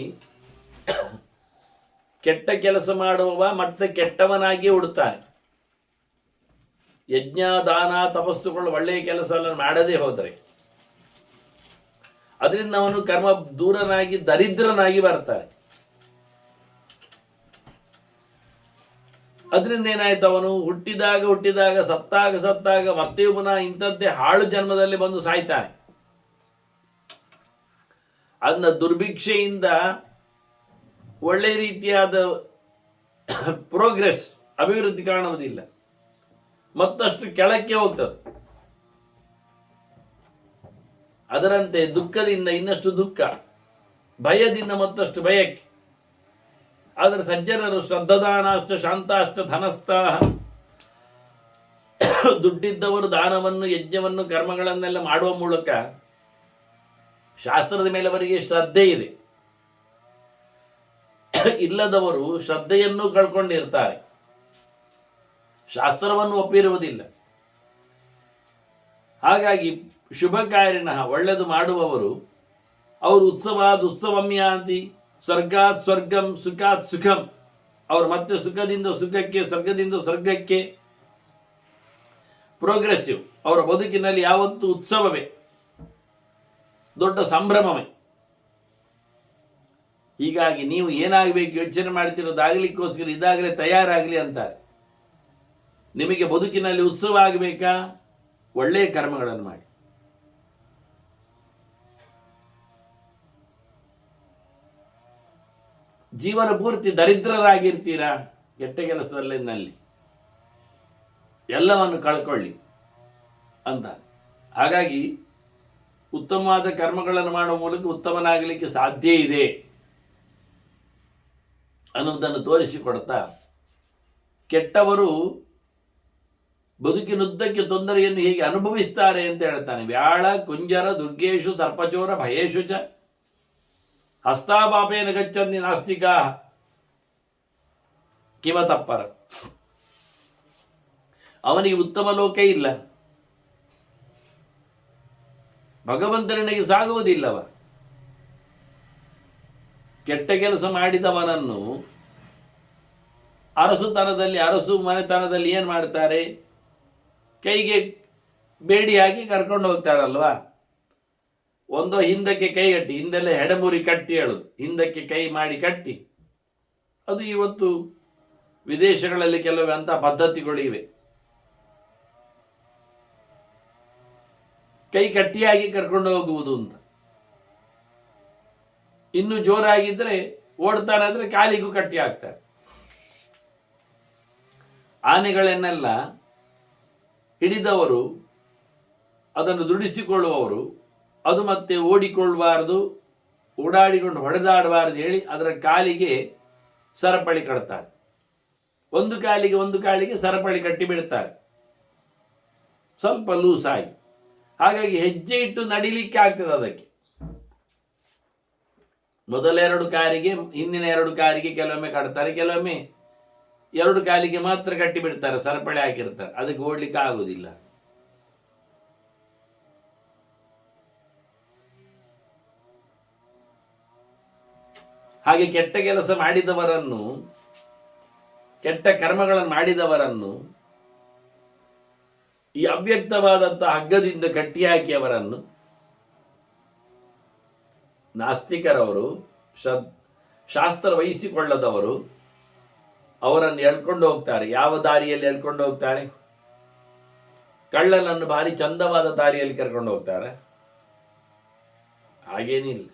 ಕೆಟ್ಟ ಕೆಲಸ ಮಾಡುವವ ಮತ್ತೆ ಕೆಟ್ಟವನಾಗಿ ಹುಡುತ್ತಾನೆ. ಯಜ್ಞ ದಾನ ತಪಸ್ಸುಗಳು ಒಳ್ಳೆಯ ಕೆಲಸವನ್ನು ಮಾಡದೇ ಹೋದರೆ ಅದರಿಂದ ಅವನು ಕರ್ಮ ದೂರನಾಗಿ ದರಿದ್ರನಾಗಿ ಬರ್ತಾನೆ. ಅದರಿಂದ ಏನಾಯ್ತು? ಅವನು ಹುಟ್ಟಿದಾಗ ಸತ್ತಾಗ ಮತ್ತೆ ಪುನಃ ಇಂಥದ್ದೇ ಹಾಳು ಜನ್ಮದಲ್ಲಿ ಬಂದು ಸಾಯ್ತಾನೆ. ಅದನ್ನ ದುರ್ಭಿಕ್ಷೆಯಿಂದ ಒಳ್ಳೆ ರೀತಿಯಾದ ಪ್ರೋಗ್ರೆಸ್, ಅಭಿವೃದ್ಧಿ ಕಾಣುವುದಿಲ್ಲ, ಮತ್ತಷ್ಟು ಕೆಳಕ್ಕೆ ಹೋಗ್ತದೆ. ಅದರಂತೆ ದುಃಖದಿಂದ ಇನ್ನಷ್ಟು ದುಃಖ, ಭಯದಿಂದ ಮತ್ತಷ್ಟು ಭಯಕ್ಕೆ. ಆದರೆ ಸಜ್ಜನರು ಶ್ರದ್ಧದಾನಾಷ್ಟ ಶಾಂತಾಷ್ಟ ಧನಸ್ಥಾಹ, ದುಡ್ಡಿದ್ದವರು ದಾನವನ್ನು, ಯಜ್ಞವನ್ನು, ಕರ್ಮಗಳನ್ನೆಲ್ಲ ಮಾಡುವ ಮೂಲಕ ಶಾಸ್ತ್ರದ ಮೇಲೆ ಅವರಿಗೆ ಶ್ರದ್ಧೆ ಇದೆ. ಇಲ್ಲದವರು ಶ್ರದ್ಧೆಯನ್ನು ಕಳ್ಕೊಂಡಿರ್ತಾರೆ, ಶಾಸ್ತ್ರವನ್ನು ಒಪ್ಪಿರುವುದಿಲ್ಲ. ಹಾಗಾಗಿ ಶುಭ ಕಾರ್ಯನ ಒಳ್ಳೆಯದು ಮಾಡುವವರು ಅವರು ಉತ್ಸವಮ್ಯಾಂತಿ, ಸ್ವರ್ಗಾತ್ ಸ್ವರ್ಗಂ, ಸುಖಾತ್ ಸುಖಂ. ಅವರು ಮತ್ತೆ ಸುಖದಿಂದ ಸುಖಕ್ಕೆ, ಸ್ವರ್ಗದಿಂದ ಸ್ವರ್ಗಕ್ಕೆ ಪ್ರೋಗ್ರೆಸಿವ್ ಅವರ ಬದುಕಿನಲ್ಲಿ ಯಾವತ್ತೂ ಉತ್ಸವವೇ, ದೊಡ್ಡ ಸಂಭ್ರಮವೇ. ಹೀಗಾಗಿ ನೀವು ಏನಾಗಬೇಕು ಯೋಚನೆ ಮಾಡ್ತಿರೋದಾಗಲಿಕ್ಕೋಸ್ಕರ ಇದಾಗಲೇ ತಯಾರಾಗಲಿ ಅಂತಾರೆ. ನಿಮಗೆ ಬದುಕಿನಲ್ಲಿ ಉತ್ಸವ ಆಗಬೇಕಾ? ಒಳ್ಳೆಯ ಕರ್ಮಗಳನ್ನು ಮಾಡಿ. ಜೀವನ ಪೂರ್ತಿ ದರಿದ್ರರಾಗಿರ್ತೀರಾ ಕೆಟ್ಟ ಕೆಲಸದಲ್ಲಿ, ಎಲ್ಲವನ್ನು ಕಳ್ಕೊಳ್ಳಿ ಅಂತ. ಹಾಗಾಗಿ ಉತ್ತಮವಾದ ಕರ್ಮಗಳನ್ನು ಮಾಡುವ ಮೂಲಕ ಉತ್ತಮನಾಗಲಿಕ್ಕೆ ಸಾಧ್ಯ ಇದೆ ಅನ್ನೋದನ್ನು ತೋರಿಸಿಕೊಡ್ತಾ, ಕೆಟ್ಟವರು ಬದುಕಿನುದ್ದಕ್ಕೆ ತೊಂದರೆಯನ್ನು ಹೇಗೆ ಅನುಭವಿಸ್ತಾರೆ ಅಂತ ಹೇಳ್ತಾನೆ. ವ್ಯಾಳ ಕುಂಜರ ದುರ್ಗೇಶು ಸರ್ಪಚೋರ ಭಯೇಶು ಚ ಹಸ್ತಾಪಾಪೇನ ಗಚ್ಚನ್ನಿ ನಾಸ್ತಿಕಾ ಕಿಮತಪ್ಪರ. ಅವನಿಗೆ ಉತ್ತಮ ಲೋಕ ಇಲ್ಲ, ಭಗವಂತನಿಗೆ ಸಾಗುವುದಿಲ್ಲವ. ಕೆಟ್ಟ ಕೆಲಸ ಮಾಡಿದವನನ್ನು ಅರಸು ಮನೆತನದಲ್ಲಿ ಏನು ಮಾಡ್ತಾರೆ? ಕೈಗೆ ಬೇಡಿ ಹಾಕಿ ಕರ್ಕೊಂಡು ಹೋಗ್ತಾರಲ್ವಾ. ಒಂದೋ ಹಿಂದಕ್ಕೆ ಕೈ ಕಟ್ಟಿ, ಹಿಂದೆಲ್ಲ ಹೆಡಮುರಿ ಕಟ್ಟಿ ಹೇಳುದು, ಹಿಂದಕ್ಕೆ ಕೈ ಮಾಡಿ ಕಟ್ಟಿ. ಅದು ಇವತ್ತು ವಿದೇಶಗಳಲ್ಲಿ ಕೆಲವು ಅಂತ ಪದ್ಧತಿಗಳು ಇವೆ. ಕೈ ಕಟ್ಟಿಯಾಗಿ ಕರ್ಕೊಂಡು ಹೋಗುವುದು ಅಂತ. ಇನ್ನು ಜೋರಾಗಿದ್ರೆ ಓಡ್ತಾನೆ ಅಂದ್ರೆ ಕಾಲಿಗೂ ಕಟ್ಟಿ ಹಾಕ್ತಾರೆ. ಆನೆಗಳನ್ನೆಲ್ಲ ಹಿಡಿದವರು, ಅದನ್ನು ದುಡಿಸಿಕೊಳ್ಳುವವರು, ಅದು ಮತ್ತೆ ಓಡಿಕೊಳ್ಳಬಾರದು, ಓಡಾಡಿಕೊಂಡು ಹೊಡೆದಾಡಬಾರದು ಹೇಳಿ ಅದರ ಕಾಲಿಗೆ ಸರಪಳಿ ಕಟ್ತಾರೆ. ಒಂದು ಕಾಲಿಗೆ ಸರಪಳಿ ಕಟ್ಟಿ ಬಿಡ್ತಾರೆ, ಸ್ವಲ್ಪ ಲೂಸ್ ಆಗಿ. ಹಾಗಾಗಿ ಹೆಜ್ಜೆ ಇಟ್ಟು ನಡಿಲಿಕ್ಕೆ ಆಗ್ತದೆ ಅದಕ್ಕೆ. ಮೊದಲ 2 ಕಾಲಿಗೆ, ಹಿಂದಿನ 2 ಕಾಲಿಗೆ ಕೆಲವೊಮ್ಮೆ ಕಟ್ತಾರೆ, ಕೆಲವೊಮ್ಮೆ 2 ಕಾಲಿಗೆ ಮಾತ್ರ ಕಟ್ಟಿ ಬಿಡ್ತಾರೆ, ಸರಪಳಿ ಹಾಕಿರ್ತಾರೆ, ಅದಕ್ಕೆ ಓಡ್ಲಿಕ್ಕೆ ಆಗುವುದಿಲ್ಲ. ಹಾಗೆ ಕೆಟ್ಟ ಕೆಲಸ ಮಾಡಿದವರನ್ನು, ಕೆಟ್ಟ ಕರ್ಮಗಳನ್ನು ಮಾಡಿದವರನ್ನು ಈ ಅವ್ಯಕ್ತವಾದಂತಹ ಹಗ್ಗದಿಂದ ಕಟ್ಟಿ ಹಾಕಿ ಅವರನ್ನು, ನಾಸ್ತಿಕರವರು, ಶಾಸ್ತ್ರ ವಹಿಸಿಕೊಳ್ಳದವರು, ಅವರನ್ನು ಎಳ್ಕೊಂಡು ಹೋಗ್ತಾರೆ. ಯಾವ ದಾರಿಯಲ್ಲಿ ಎಳ್ಕೊಂಡು ಹೋಗ್ತಾರೆ? ಕಳ್ಳನನ್ನು ಭಾರಿ ಚಂದವಾದ ದಾರಿಯಲ್ಲಿ ಕರ್ಕೊಂಡು ಹೋಗ್ತಾರೆ. ಹಾಗೇನಿಲ್ಲ.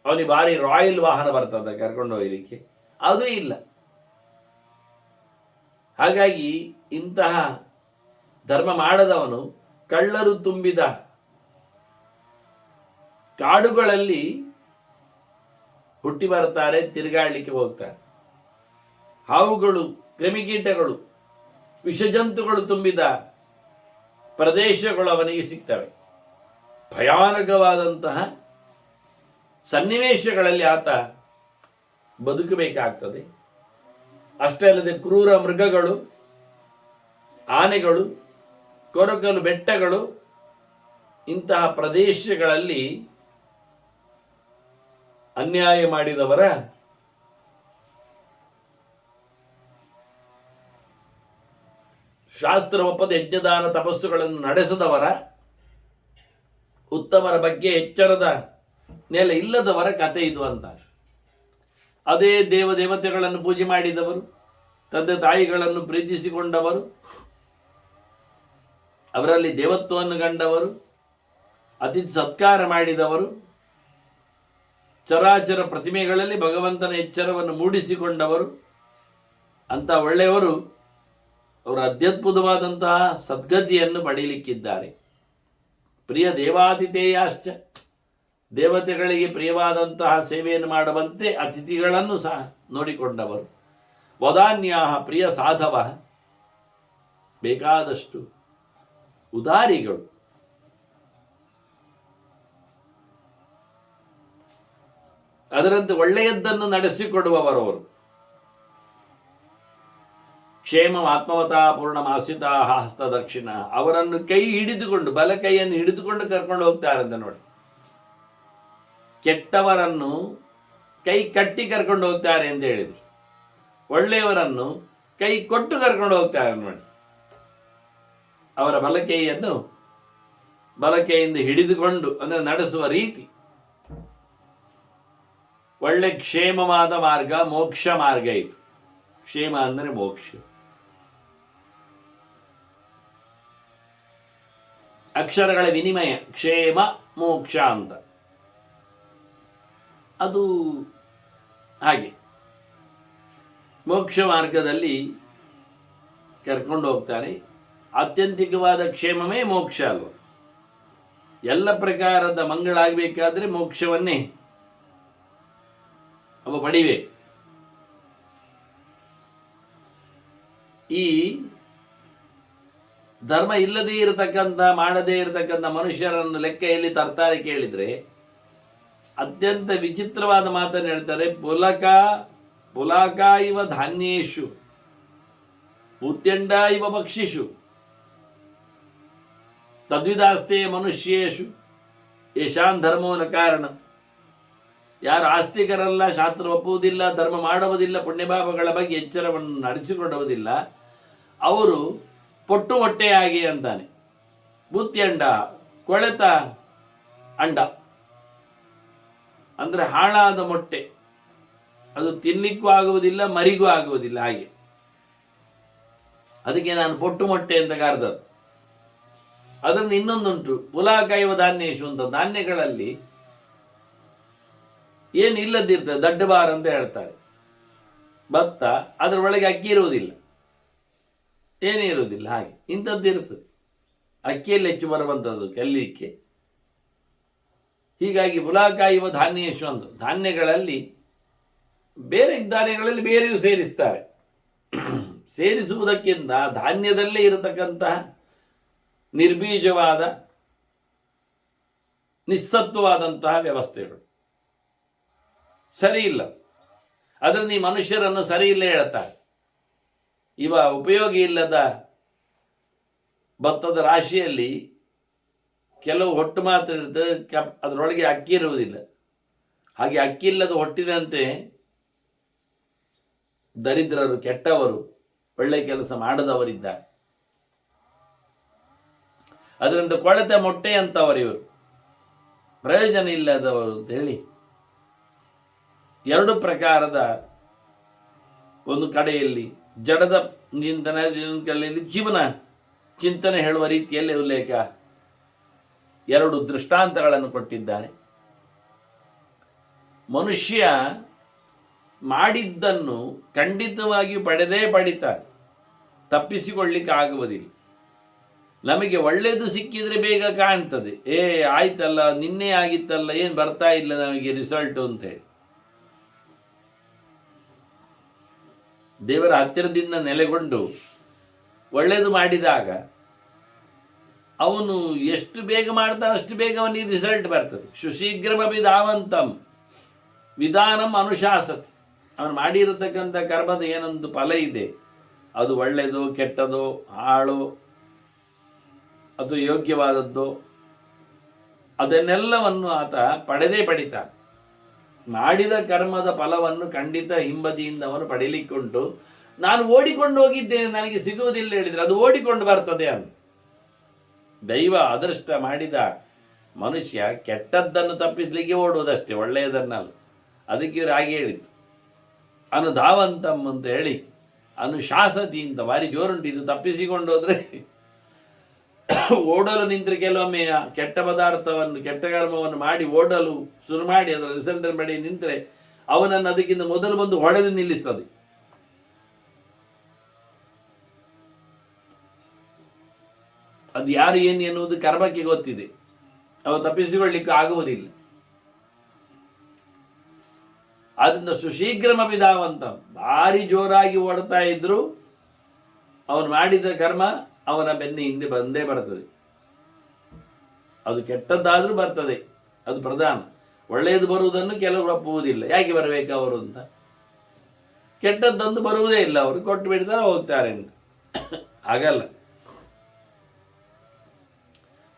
ಅವನಿಗೆ ಭಾರಿ ರಾಯಲ್ ವಾಹನ ಬರ್ತದೆ ಕರ್ಕೊಂಡು ಹೋಗ್ಲಿಕ್ಕೆ, ಅದೂ ಇಲ್ಲ. ಹಾಗಾಗಿ ಇಂತಹ ಧರ್ಮ ಮಾಡದವನು ಕಳ್ಳರು ತುಂಬಿದ ಕಾಡುಗಳಲ್ಲಿ ಹುಟ್ಟಿ ಬರ್ತಾರೆ, ತಿರುಗಾಡಲಿಕ್ಕೆ ಹೋಗ್ತಾರೆ. ಹಾವುಗಳು, ಕ್ರಿಮಿಕೀಟಗಳು, ವಿಷಜಂತುಗಳು ತುಂಬಿದ ಪ್ರದೇಶಗಳು ಅವನಿಗೆ ಸಿಗ್ತವೆ. ಭಯಾನಕವಾದಂತಹ ಸನ್ನಿವೇಶಗಳಲ್ಲಿ ಆತ ಬದುಕಬೇಕಾಗ್ತದೆ. ಅಷ್ಟೇ ಅಲ್ಲದೆ ಕ್ರೂರ ಮೃಗಗಳು, ಆನೆಗಳು, ಕೊರಕಲು ಬೆಟ್ಟಗಳು, ಇಂತಹ ಪ್ರದೇಶಗಳಲ್ಲಿ ಅನ್ಯಾಯ ಮಾಡಿದವರ ಶಾಸ್ತ್ರ ಒಪ್ಪದ ಯಜ್ಞದಾನ ತಪಸ್ಸುಗಳನ್ನು ನಡೆಸದವರ, ಉತ್ತಮರ ಬಗ್ಗೆ ಎಚ್ಚರದ ನೆಲೆ ಇಲ್ಲದವರ ಕಥೆ ಇದು ಅಂತ. ಅದೇ ದೇವತೆಗಳನ್ನು ಪೂಜೆ ಮಾಡಿದವರು, ತಂದೆ ತಾಯಿಗಳನ್ನು ಪ್ರೀತಿಸಿಕೊಂಡವರು, ಅವರಲ್ಲಿ ದೇವತ್ವವನ್ನು ಕಂಡವರು, ಅತಿಥಿ ಸತ್ಕಾರ ಮಾಡಿದವರು, ಚರಾಚರ ಪ್ರತಿಮೆಗಳಲ್ಲಿ ಭಗವಂತನ ಎಚ್ಚರವನ್ನು ಮೂಡಿಸಿಕೊಂಡವರು, ಅಂತ ಒಳ್ಳೆಯವರು ಅವರು ಅತ್ಯದ್ಭುತವಾದಂತಹ ಸದ್ಗತಿಯನ್ನು ಪಡೆಯಲಿಕ್ಕಿದ್ದಾರೆ. ಪ್ರಿಯ ದೇವಾತಿಥೇಯಾಶ್ಚ, ದೇವತೆಗಳಿಗೆ ಪ್ರಿಯವಾದಂತಹ ಸೇವೆಯನ್ನು ಮಾಡುವಂತೆ ಅತಿಥಿಗಳನ್ನು ಸಹ ನೋಡಿಕೊಂಡವರು. ವದಾನ್ಯಾಹ ಪ್ರಿಯ ಸಾಧವ, ಬೇಕಾದಷ್ಟು ಉದಾರಿಗಳು. ಅದರಂತೆ ಒಳ್ಳೆಯದನ್ನು ನಡೆಸಿಕೊಡುವವರವರು. ಕ್ಷೇಮ ಆತ್ಮವತಾ ಪೂರ್ಣಮಾಸಿತಾ ಹಸ್ತ ದಕ್ಷಿಣ, ಅವರನ್ನು ಕೈ ಹಿಡಿದುಕೊಂಡು, ಬಲ ಕೈಯನ್ನು ಹಿಡಿದುಕೊಂಡು ಕರ್ಕೊಂಡು ಹೋಗ್ತಾರಂತೆ ನೋಡಿ. ಕೆಟ್ಟವರನ್ನು ಕೈ ಕಟ್ಟಿ ಕರ್ಕೊಂಡು ಹೋಗ್ತಾರೆ ಎಂದು ಹೇಳಿದರು, ಒಳ್ಳೆಯವರನ್ನು ಕೈ ಕೊಟ್ಟು ಕರ್ಕೊಂಡು ಹೋಗ್ತಾರೆ ನೋಡಿ. ಅವರ ಬಲಕೈಯನ್ನು ಬಲಕೈಯಿಂದ ಹಿಡಿದುಕೊಂಡು ಅಂದರೆ ನಡೆಸುವ ರೀತಿ ಒಳ್ಳೆ ಕ್ಷೇಮವಾದ ಮಾರ್ಗ, ಮೋಕ್ಷ ಮಾರ್ಗ ಇದು. ಕ್ಷೇಮ ಅಂದರೆ ಮೋಕ್ಷ. ಅಕ್ಷರಗಳ ವಿನಿಮಯ ಕ್ಷೇಮ ಮೋಕ್ಷ ಅಂತ. ಅದು ಹಾಗೆ ಮೋಕ್ಷ ಮಾರ್ಗದಲ್ಲಿ ಕರ್ಕೊಂಡು ಹೋಗ್ತಾನೆ. ಆತ್ಯಂತಿಕವಾದ ಕ್ಷೇಮವೇ ಮೋಕ್ಷ ಅಲ್ವ. ಎಲ್ಲ ಪ್ರಕಾರದ ಮಂಗಳಾಗಬೇಕಾದ್ರೆ ಮೋಕ್ಷವನ್ನೇ ಅವ ಪಡಿಬೇಕು. ಈ ಧರ್ಮ ಇಲ್ಲದೇ ಇರತಕ್ಕಂಥ, ಮಾಡದೇ ಇರತಕ್ಕಂಥ ಮನುಷ್ಯರನ್ನು ಲೆಕ್ಕ ಎಲ್ಲಿ ತರ್ತಾರೆ ಕೇಳಿದರೆ ಅತ್ಯಂತ ವಿಚಿತ್ರವಾದ ಮಾತನ್ನು ಹೇಳ್ತಾರೆ. ಪುಲಕ ಇವ ಧಾನ್ಯೇಶು ಉತ್ಯಂಡ ಇವ ಭಕ್ಷಿಷು ತದ್ವಿದಾಸ್ತೆ ಮನುಷ್ಯೇಶು ಯಶಾನ್ ಧರ್ಮೋ ನ ಕಾರಣ. ಯಾರು ಆಸ್ತಿಕರಲ್ಲ, ಶಾಸ್ತ್ರ ಒಪ್ಪುವುದಿಲ್ಲ, ಧರ್ಮ ಮಾಡುವುದಿಲ್ಲ, ಪುಣ್ಯಭಾವಗಳ ಬಗ್ಗೆ ಎಚ್ಚರವನ್ನು ನಡೆಸಿಕೊಳ್ಳುವುದಿಲ್ಲ, ಅವರು ಪೊಟ್ಟು ಹೊಟ್ಟೆಯಾಗಿ ಅಂತಾನೆ. ಬುತ್ಯಂಡ ಕೊಳೆತ ಅಂಡ ಅಂದರೆ ಹಾಳಾದ ಮೊಟ್ಟೆ, ಅದು ತಿನ್ನಲಿಕ್ಕೂ ಆಗುವುದಿಲ್ಲ, ಮರಿಗೂ ಆಗುವುದಿಲ್ಲ. ಹಾಗೆ ಅದಕ್ಕೆ ನಾನು ಪೊಟ್ಟು ಮೊಟ್ಟೆ ಅಂತ ಕರೆದದ್ದು. ಅದನ್ನು ಇನ್ನೊಂದುಂಟು, ಪುಲಾಕೈವ ಧಾನ್ಯೇಶು ಅಂತ. ಧಾನ್ಯಗಳಲ್ಲಿ ಏನು ಇಲ್ಲದಿರ್ತದೆ, ದಡ್ಡಬಾರ್ ಅಂತ ಹೇಳ್ತಾರೆ. ಭತ್ತ, ಅದರೊಳಗೆ ಅಕ್ಕಿ ಇರುವುದಿಲ್ಲ, ಏನೇ ಇರುವುದಿಲ್ಲ. ಹಾಗೆ ಇಂಥದ್ದು ಇರ್ತದೆ, ಅಕ್ಕಿಯಲ್ಲಿ ಹೆಚ್ಚು ಬರುವಂಥದ್ದು ಕಲ್ಲಿಕ್ಕೆ. ಹೀಗಾಗಿ ಪುಲಾಕಾಯುವ ಧಾನ್ಯೇಶು ಅಂತ. ಧಾನ್ಯಗಳಲ್ಲಿ ಬೇರೆ ಧಾನ್ಯಗಳಲ್ಲಿ ಬೇರೆಯೂ ಸೇರಿಸ್ತಾರೆ. ಸೇರಿಸುವುದಕ್ಕಿಂತ ಧಾನ್ಯದಲ್ಲೇ ಇರತಕ್ಕಂತಹ ನಿರ್ಬೀಜವಾದ ನಿಸ್ಸತ್ವವಾದಂತಹ ವ್ಯವಸ್ಥೆಗಳು ಸರಿ ಇಲ್ಲ. ಅದನ್ನು ಈ ಮನುಷ್ಯರನ್ನು ಸರಿ ಇಲ್ಲ ಹೇಳ್ತಾರೆ. ಇವ ಉಪಯೋಗಿ ಇಲ್ಲದ ಭತ್ತದ ರಾಶಿಯಲ್ಲಿ ಕೆಲವು ಹೊಟ್ಟು ಮಾತ್ರ ಇರ್ತದೆ, ಅದರೊಳಗೆ ಅಕ್ಕಿ ಇರುವುದಿಲ್ಲ. ಹಾಗೆ ಅಕ್ಕಿ ಇಲ್ಲದ ಹೊಟ್ಟಿನಂತೆ ದರಿದ್ರರು, ಕೆಟ್ಟವರು, ಒಳ್ಳೆ ಕೆಲಸ ಮಾಡದವರಿದ್ದಾರೆ. ಅದರಿಂದ ಕೊಳೆತ ಮೊಟ್ಟೆ ಅಂತವರು ಇವರು, ಪ್ರಯೋಜನ ಇಲ್ಲದವರು ಅಂತ ಹೇಳಿ ಎರಡು ಪ್ರಕಾರದ, ಒಂದು ಕಡೆಯಲ್ಲಿ ಜಡದ ಚಿಂತನೆ, ಕಡೆಯಲ್ಲಿ ಜೀವನ ಚಿಂತನೆ ಹೇಳುವ ರೀತಿಯಲ್ಲಿ ಉಲ್ಲೇಖ, ಎರಡು ದೃಷ್ಟಾಂತಗಳನ್ನು ಕೊಟ್ಟಿದ್ದಾನೆ. ಮನುಷ್ಯ ಮಾಡಿದ್ದನ್ನು ಖಂಡಿತವಾಗಿ ಪಡೆದೇ ಪಡಿತಾನೆ, ತಪ್ಪಿಸಿಕೊಳ್ಳಿಕ್ಕೆ ಆಗುವುದಿಲ್ಲ. ನಮಗೆ ಒಳ್ಳೆಯದು ಸಿಕ್ಕಿದ್ರೆ ಬೇಗ ಕಾಣ್ತದೆ, ಆಯ್ತಲ್ಲ, ನಿನ್ನೆ ಆಗಿತ್ತಲ್ಲ, ಏನು ಬರ್ತಾ ಇಲ್ಲ ನಮಗೆ ರಿಸಲ್ಟು ಅಂತೇಳಿ. ದೇವರ ಹತ್ತಿರದಿಂದ ನೆಲೆಗೊಂಡು ಒಳ್ಳೆಯದು ಮಾಡಿದಾಗ ಅವನು ಎಷ್ಟು ಬೇಗ ಮಾಡ್ತಾನೆ ಅಷ್ಟು ಬೇಗ ಅವನಿಗೆ ರಿಸಲ್ಟ್ ಬರ್ತದೆ. ಶುಶೀಘ್ರಮಪಿ ಧಾವಂತಂ ವಿಧಾನಂ ಅನುಶಾಸತಿ. ಅವನು ಮಾಡಿರತಕ್ಕಂಥ ಕರ್ಮದ ಏನೊಂದು ಫಲ ಇದೆ, ಅದು ಒಳ್ಳೆಯದೋ ಕೆಟ್ಟದೋ, ಹಾಳೋ ಅದು ಯೋಗ್ಯವಾದದ್ದು, ಅದನ್ನೆಲ್ಲವನ್ನು ಆತ ಪಡೆದೇ ಪಡಿತಾನೆ. ಮಾಡಿದ ಕರ್ಮದ ಫಲವನ್ನು ಖಂಡಿತ ಹಿಂಬದಿಯಿಂದ ಅವನು ಪಡೀಲಿಕ್ಕುಂಟು. ನಾನು ಓಡಿಕೊಂಡು ಹೋಗಿದ್ದೇನೆ, ನನಗೆ ಸಿಗುವುದಿಲ್ಲ ಹೇಳಿದರೆ ಅದು ಓಡಿಕೊಂಡು ಬರ್ತದೆ ಅಂತ. ದೈವ ಅದೃಷ್ಟ ಮಾಡಿದ ಮನುಷ್ಯ ಕೆಟ್ಟದ್ದನ್ನು ತಪ್ಪಿಸಲಿಕ್ಕೆ ಓಡುವುದಷ್ಟೇ, ಒಳ್ಳೆಯದನ್ನಲ್ಲ. ಅದಕ್ಕೆ ಇವರು ಹಾಗೆ ಹೇಳಿದ್ದು, ಅನುಧಾವಂತಂ ಅಂತ ಹೇಳಿ. ಅನುಶಾಸತಿ ಅಂತ ಭಾರಿ ಜೋರುಂಟು. ಇದು ತಪ್ಪಿಸಿಕೊಂಡು ಹೋದರೆ ಓಡಲು ನಿಂತರೆ ಕೆಲವೊಮ್ಮೆ ಕೆಟ್ಟ ಪದಾರ್ಥವನ್ನು, ಕೆಟ್ಟ ಕರ್ಮವನ್ನು ಮಾಡಿ ಓಡಲು ಶುರು ಮಾಡಿ ಅದರ ರಿಸಲ್ಟ್ ಮಾಡಿ ನಿಂತರೆ ಅವನನ್ನು ಅದಕ್ಕಿಂತ ಮೊದಲು ಬಂದು ಹೊಡೆದು ನಿಲ್ಲಿಸ್ತದೆ. ಅದು ಯಾರು ಏನು ಎನ್ನುವುದು ಕರ್ಮಕ್ಕೆ ಗೊತ್ತಿದೆ, ಅವ ತಪ್ಪಿಸಿಕೊಳ್ಳಿಕ್ಕೆ ಆಗುವುದಿಲ್ಲ. ಆದ್ದರಿಂದ ಸುಶೀಘ್ರಮಭಿಧಾವಂತ, ಭಾರಿ ಜೋರಾಗಿ ಓಡ್ತಾ ಇದ್ರು ಅವನು ಮಾಡಿದ ಕರ್ಮ ಅವನ ಬೆನ್ನ ಹಿಂದೆ ಬಂದೇ ಬರ್ತದೆ. ಅದು ಕೆಟ್ಟದ್ದಾದರೂ ಬರ್ತದೆ, ಅದು ಪ್ರಧಾನ. ಒಳ್ಳೆಯದು ಬರುವುದನ್ನು ಕೆಲವರು ಒಪ್ಪುವುದಿಲ್ಲ, ಯಾಕೆ ಬರಬೇಕು ಅವರು ಅಂತ. ಕೆಟ್ಟದ್ದೊಂದು ಬರುವುದೇ ಇಲ್ಲ, ಅವರು ಕೊಟ್ಟು ಬಿಡ್ತಾರೆ ಹೋಗ್ತಾರೆ ಅಂತ. ಹಾಗಲ್ಲ,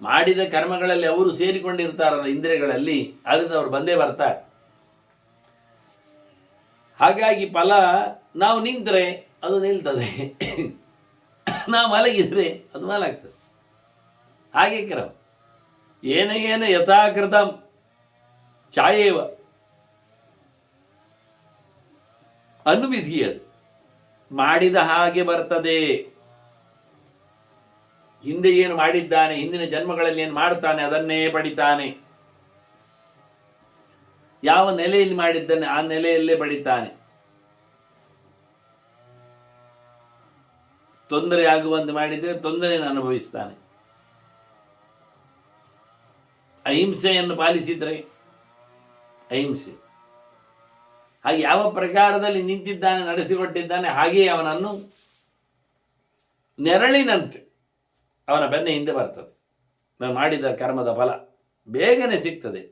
ಮಾಡಿದ ಕರ್ಮಗಳಲ್ಲಿ ಅವರು ಸೇರಿಕೊಂಡಿರ್ತಾರಲ್ಲ ಇಂದ್ರಿಯಗಳಲ್ಲಿ, ಅದರಿಂದ ಅವರು ಬಂದೇ ಬರ್ತಾರೆ. ಹಾಗಾಗಿ ಫಲ, ನಾವು ನಿಂತರೆ ಅದು ನಿಲ್ತದೆ, ನಾವು ಮಲಗಿದರೆ ಅದು ಮಲಗ್ತದೆ. ಹಾಗೆ ಕ್ರಮ ಏನ ಏನ ಯಥಾಕೃತಂ ಛಾಯೇವ ಅನುವಿಧಿ. ಅದು ಮಾಡಿದ ಹಾಗೆ ಬರ್ತದೆ. ಹಿಂದೆ ಏನು ಮಾಡಿದ್ದಾನೆ, ಹಿಂದಿನ ಜನ್ಮಗಳಲ್ಲಿ ಏನು ಮಾಡ್ತಾನೆ ಅದನ್ನೇ ಪಡಿತಾನೆ. ಯಾವ ನೆಲೆಯಲ್ಲಿ ಮಾಡಿದ್ದಾನೆ ಆ ನೆಲೆಯಲ್ಲೇ ಪಡಿತಾನೆ. ತೊಂದರೆ ಆಗುವಂತೆ ಮಾಡಿದರೆ ತೊಂದರೆಯನ್ನು ಅನುಭವಿಸ್ತಾನೆ. ಅಹಿಂಸೆಯನ್ನು ಪಾಲಿಸಿದರೆ ಅಹಿಂಸೆ ಹಾಗೆ ಯಾವ ಪ್ರಕಾರದಲ್ಲಿ ನಿಂತಿದ್ದಾನೆ, ನಡೆಸಿಕೊಟ್ಟಿದ್ದಾನೆ, ಹಾಗೆಯೇ ಅವನನ್ನು ನೆರಳಿನಂತೆ ಅವನ ಬೆನ್ನ ಹಿಂದೆ ಬರ್ತದೆ. ನಾನು ಮಾಡಿದ ಕರ್ಮದ ಫಲ ಬೇಗನೆ ಸಿಗ್ತದೆ,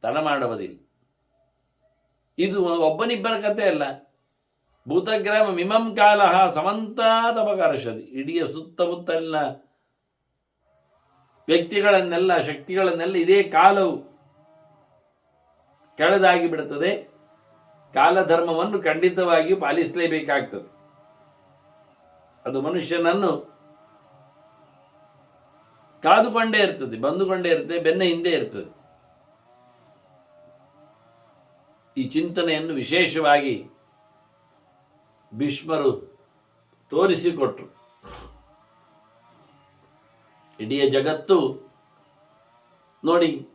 ತಡ ಮಾಡುವುದಿಲ್ಲ. ಇದು ಒಬ್ಬನಿಬ್ಬರ ಕಥೆ ಅಲ್ಲ. ಭೂತಗ್ರಾಮ ಮಿಮಂ ಕಾಲ ಸಮಂತಾದಪಕರ್ಷದಿ. ಇಡೀ ಸುತ್ತಮುತ್ತಲಿನ ವ್ಯಕ್ತಿಗಳನ್ನೆಲ್ಲ, ಶಕ್ತಿಗಳನ್ನೆಲ್ಲ ಇದೇ ಕಾಲವು ಕೆಳದಾಗಿ ಬಿಡುತ್ತದೆ. ಕಾಲಧರ್ಮವನ್ನು ಖಂಡಿತವಾಗಿಯೂ ಪಾಲಿಸಲೇಬೇಕಾಗ್ತದೆ. ಅದು ಮನುಷ್ಯನನ್ನು ಕಾದುಕೊಂಡೇ ಇರ್ತದೆ, ಬಂದುಕೊಂಡೇ ಇರ್ತದೆ, ಬೆನ್ನ ಹಿಂದೆ ಇರ್ತದೆ. ಈ ಚಿಂತನೆಯನ್ನು ವಿಶೇಷವಾಗಿ ಭೀಷ್ಮರು ತೋರಿಸಿಕೊಟ್ರು. ಇಡೀ ಜಗತ್ತು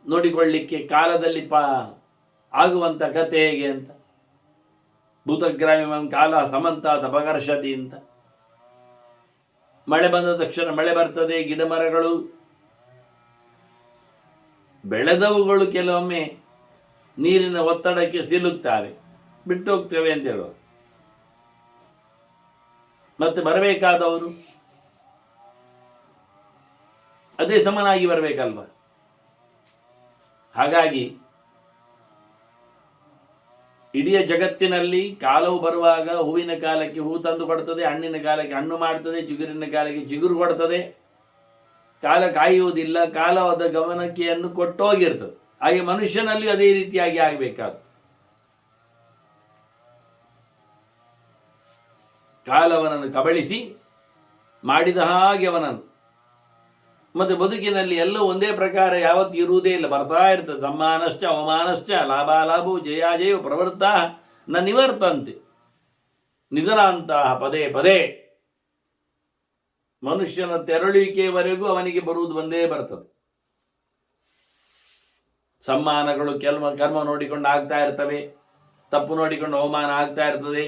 ನೋಡಿಕೊಳ್ಳಿಕ್ಕೆ ಕಾಲದಲ್ಲಿ ಆಗುವಂಥ ಕಥೆ ಹೇಗೆ ಅಂತ. ಭೂತಗ್ರಾಮಿ ಕಾಲ ಸಮಂತಾತ್ ಅಪಕರ್ಷತಿ ಅಂತ. ಮಳೆ ಬಂದ ತಕ್ಷಣ ಮಳೆ ಬರ್ತದೆ. ಗಿಡ ಮರಗಳು ಬೆಳೆದವುಗಳು ಕೆಲವೊಮ್ಮೆ ನೀರಿನ ಒತ್ತಡಕ್ಕೆ ಸಿಲುಕ್ತಾವೆ, ಬಿಟ್ಟು ಹೋಗ್ತೇವೆ ಅಂತ ಹೇಳುವ. ಮತ್ತೆ ಬರಬೇಕಾದವರು ಅದೇ ಸಮನಾಗಿ ಬರಬೇಕಲ್ವ. ಹಾಗಾಗಿ ಇಡೀ ಜಗತ್ತಿನಲ್ಲಿ ಕಾಲವು ಬರುವಾಗ ಹೂವಿನ ಕಾಲಕ್ಕೆ ಹೂ ತಂದು ಕೊಡ್ತದೆ, ಹಣ್ಣಿನ ಕಾಲಕ್ಕೆ ಹಣ್ಣು ಮಾಡ್ತದೆ, ಚಿಗುರಿನ ಕಾಲಕ್ಕೆ ಚಿಗುರು ಕೊಡ್ತದೆ. ಕಾಲ ಕಾಯುವುದಿಲ್ಲ, ಕಾಲವಾದ ಗಮನಕೆಯನ್ನು ಕೊಟ್ಟೋಗಿರ್ತದೆ. ಹಾಗೆ ಮನುಷ್ಯನಲ್ಲಿ ಅದೇ ರೀತಿಯಾಗಿ ಆಗಬೇಕಾಗ್ತದೆ. ಕಾಲವನನ್ನು ಕಬಳಿಸಿ ಮಾಡಿದ ಹಾಗೆ ಅವನನ್ನು. ಮತ್ತೆ ಬದುಕಿನಲ್ಲಿ ಎಲ್ಲವೂ ಒಂದೇ ಪ್ರಕಾರ ಯಾವತ್ತು ಇರುವುದೇ ಇಲ್ಲ, ಬರ್ತಾ ಇರ್ತದೆ. ಸಮ್ಮಾನಶ್ಚ ಅವಮಾನಶ್ಚ ಲಾಭಾಲಾಭವು ಜಯಾಜಯವು ಪ್ರವೃತ್ತ ನ ನಿವರ್ತಂತೆ ನಿಧನಾಂತಹ ಪದೇ ಪದೇ. ಮನುಷ್ಯನ ತೆರಳುವಿಕೆಯವರೆಗೂ ಅವನಿಗೆ ಬರುವುದು ಒಂದೇ ಬರ್ತದೆ. ಸಮ್ಮಾನಗಳು ಕರ್ಮ ನೋಡಿಕೊಂಡು ಆಗ್ತಾ ಇರ್ತವೆ, ತಪ್ಪು ನೋಡಿಕೊಂಡು ಅವಮಾನ ಆಗ್ತಾ ಇರ್ತದೆ.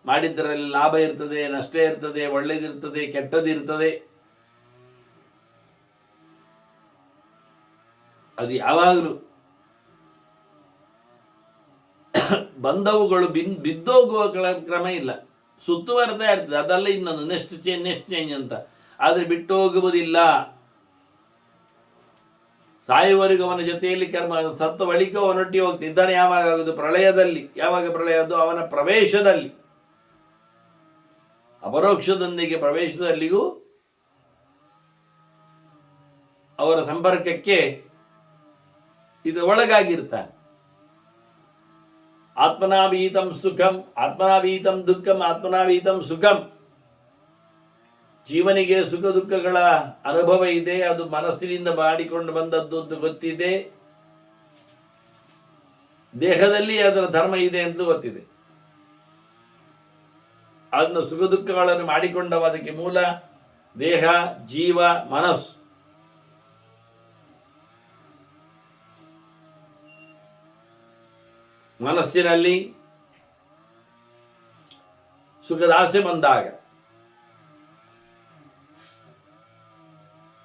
ಮಾಡಿದ್ದರಲ್ಲಿ ಲಾಭ ಇರ್ತದೆ, ನಷ್ಟ ಇರ್ತದೆ, ಒಳ್ಳೆಯದಿರ್ತದೆ, ಕೆಟ್ಟದಿರ್ತದೆ. ಅದು ಯಾವಾಗಲೂ ಬಂದವುಗಳು ಬಿದ್ದೋಗುವ ಕ್ರಮ ಇಲ್ಲ, ಸುತ್ತುವರ್ತಾ ಇರ್ತದೆ. ಅದಲ್ಲ ಇನ್ನೊಂದು ನೆಕ್ಸ್ಟ್ ಚೇಂಜ್ ಅಂತ. ಆದರೆ ಬಿಟ್ಟು ಹೋಗುವುದಿಲ್ಲ. ಸಾಯುವವರೆಗೂ ಅವನ ಜೊತೆಯಲ್ಲಿ ಕರ್ಮ, ಸತ್ತ ಬಳಿಕ ಅವನೊಟ್ಟಿಗೆ ಹೋಗ್ತಿದ್ದಾನೆ. ಯಾವಾಗ ಆಗುವುದು? ಪ್ರಳಯದಲ್ಲಿ. ಯಾವಾಗ ಪ್ರಳಯ? ಅದು ಅವನ ಪ್ರವೇಶದಲ್ಲಿ, ಅಪರೋಕ್ಷದೊಂದಿಗೆ ಪ್ರವೇಶದಲ್ಲಿಯೂ ಅವರ ಸಂಪರ್ಕಕ್ಕೆ ಇದು ಒಳಗಾಗಿರ್ತಾನೆ. ಆತ್ಮನಾವೀತಂ ಸುಖಂ, ಆತ್ಮನಾವೀತಂ ದುಃಖಂ, ಆತ್ಮನಾವೀತಂ ಸುಖಂ. ಜೀವನಿಗೆ ಸುಖ ದುಃಖಗಳ ಅನುಭವ ಇದೆ, ಅದು ಮನಸ್ಸಿನಿಂದ ಮಾಡಿಕೊಂಡು ಬಂದದ್ದು ಅಂತ ಗೊತ್ತಿದೆ. ದೇಹದಲ್ಲಿ ಅದರ ಧರ್ಮ ಇದೆ ಅಂತ ಗೊತ್ತಿದೆ. ಅದನ್ನು ಸುಖ ದುಃಖಗಳನ್ನು ಮಾಡಿಕೊಂಡವ ಅದಕ್ಕೆ ಮೂಲ ದೇಹ, ಜೀವ, ಮನಸ್ಸು. ಮನಸ್ಸಿನಲ್ಲಿ ಸುಖದ ಆಸೆ ಬಂದಾಗ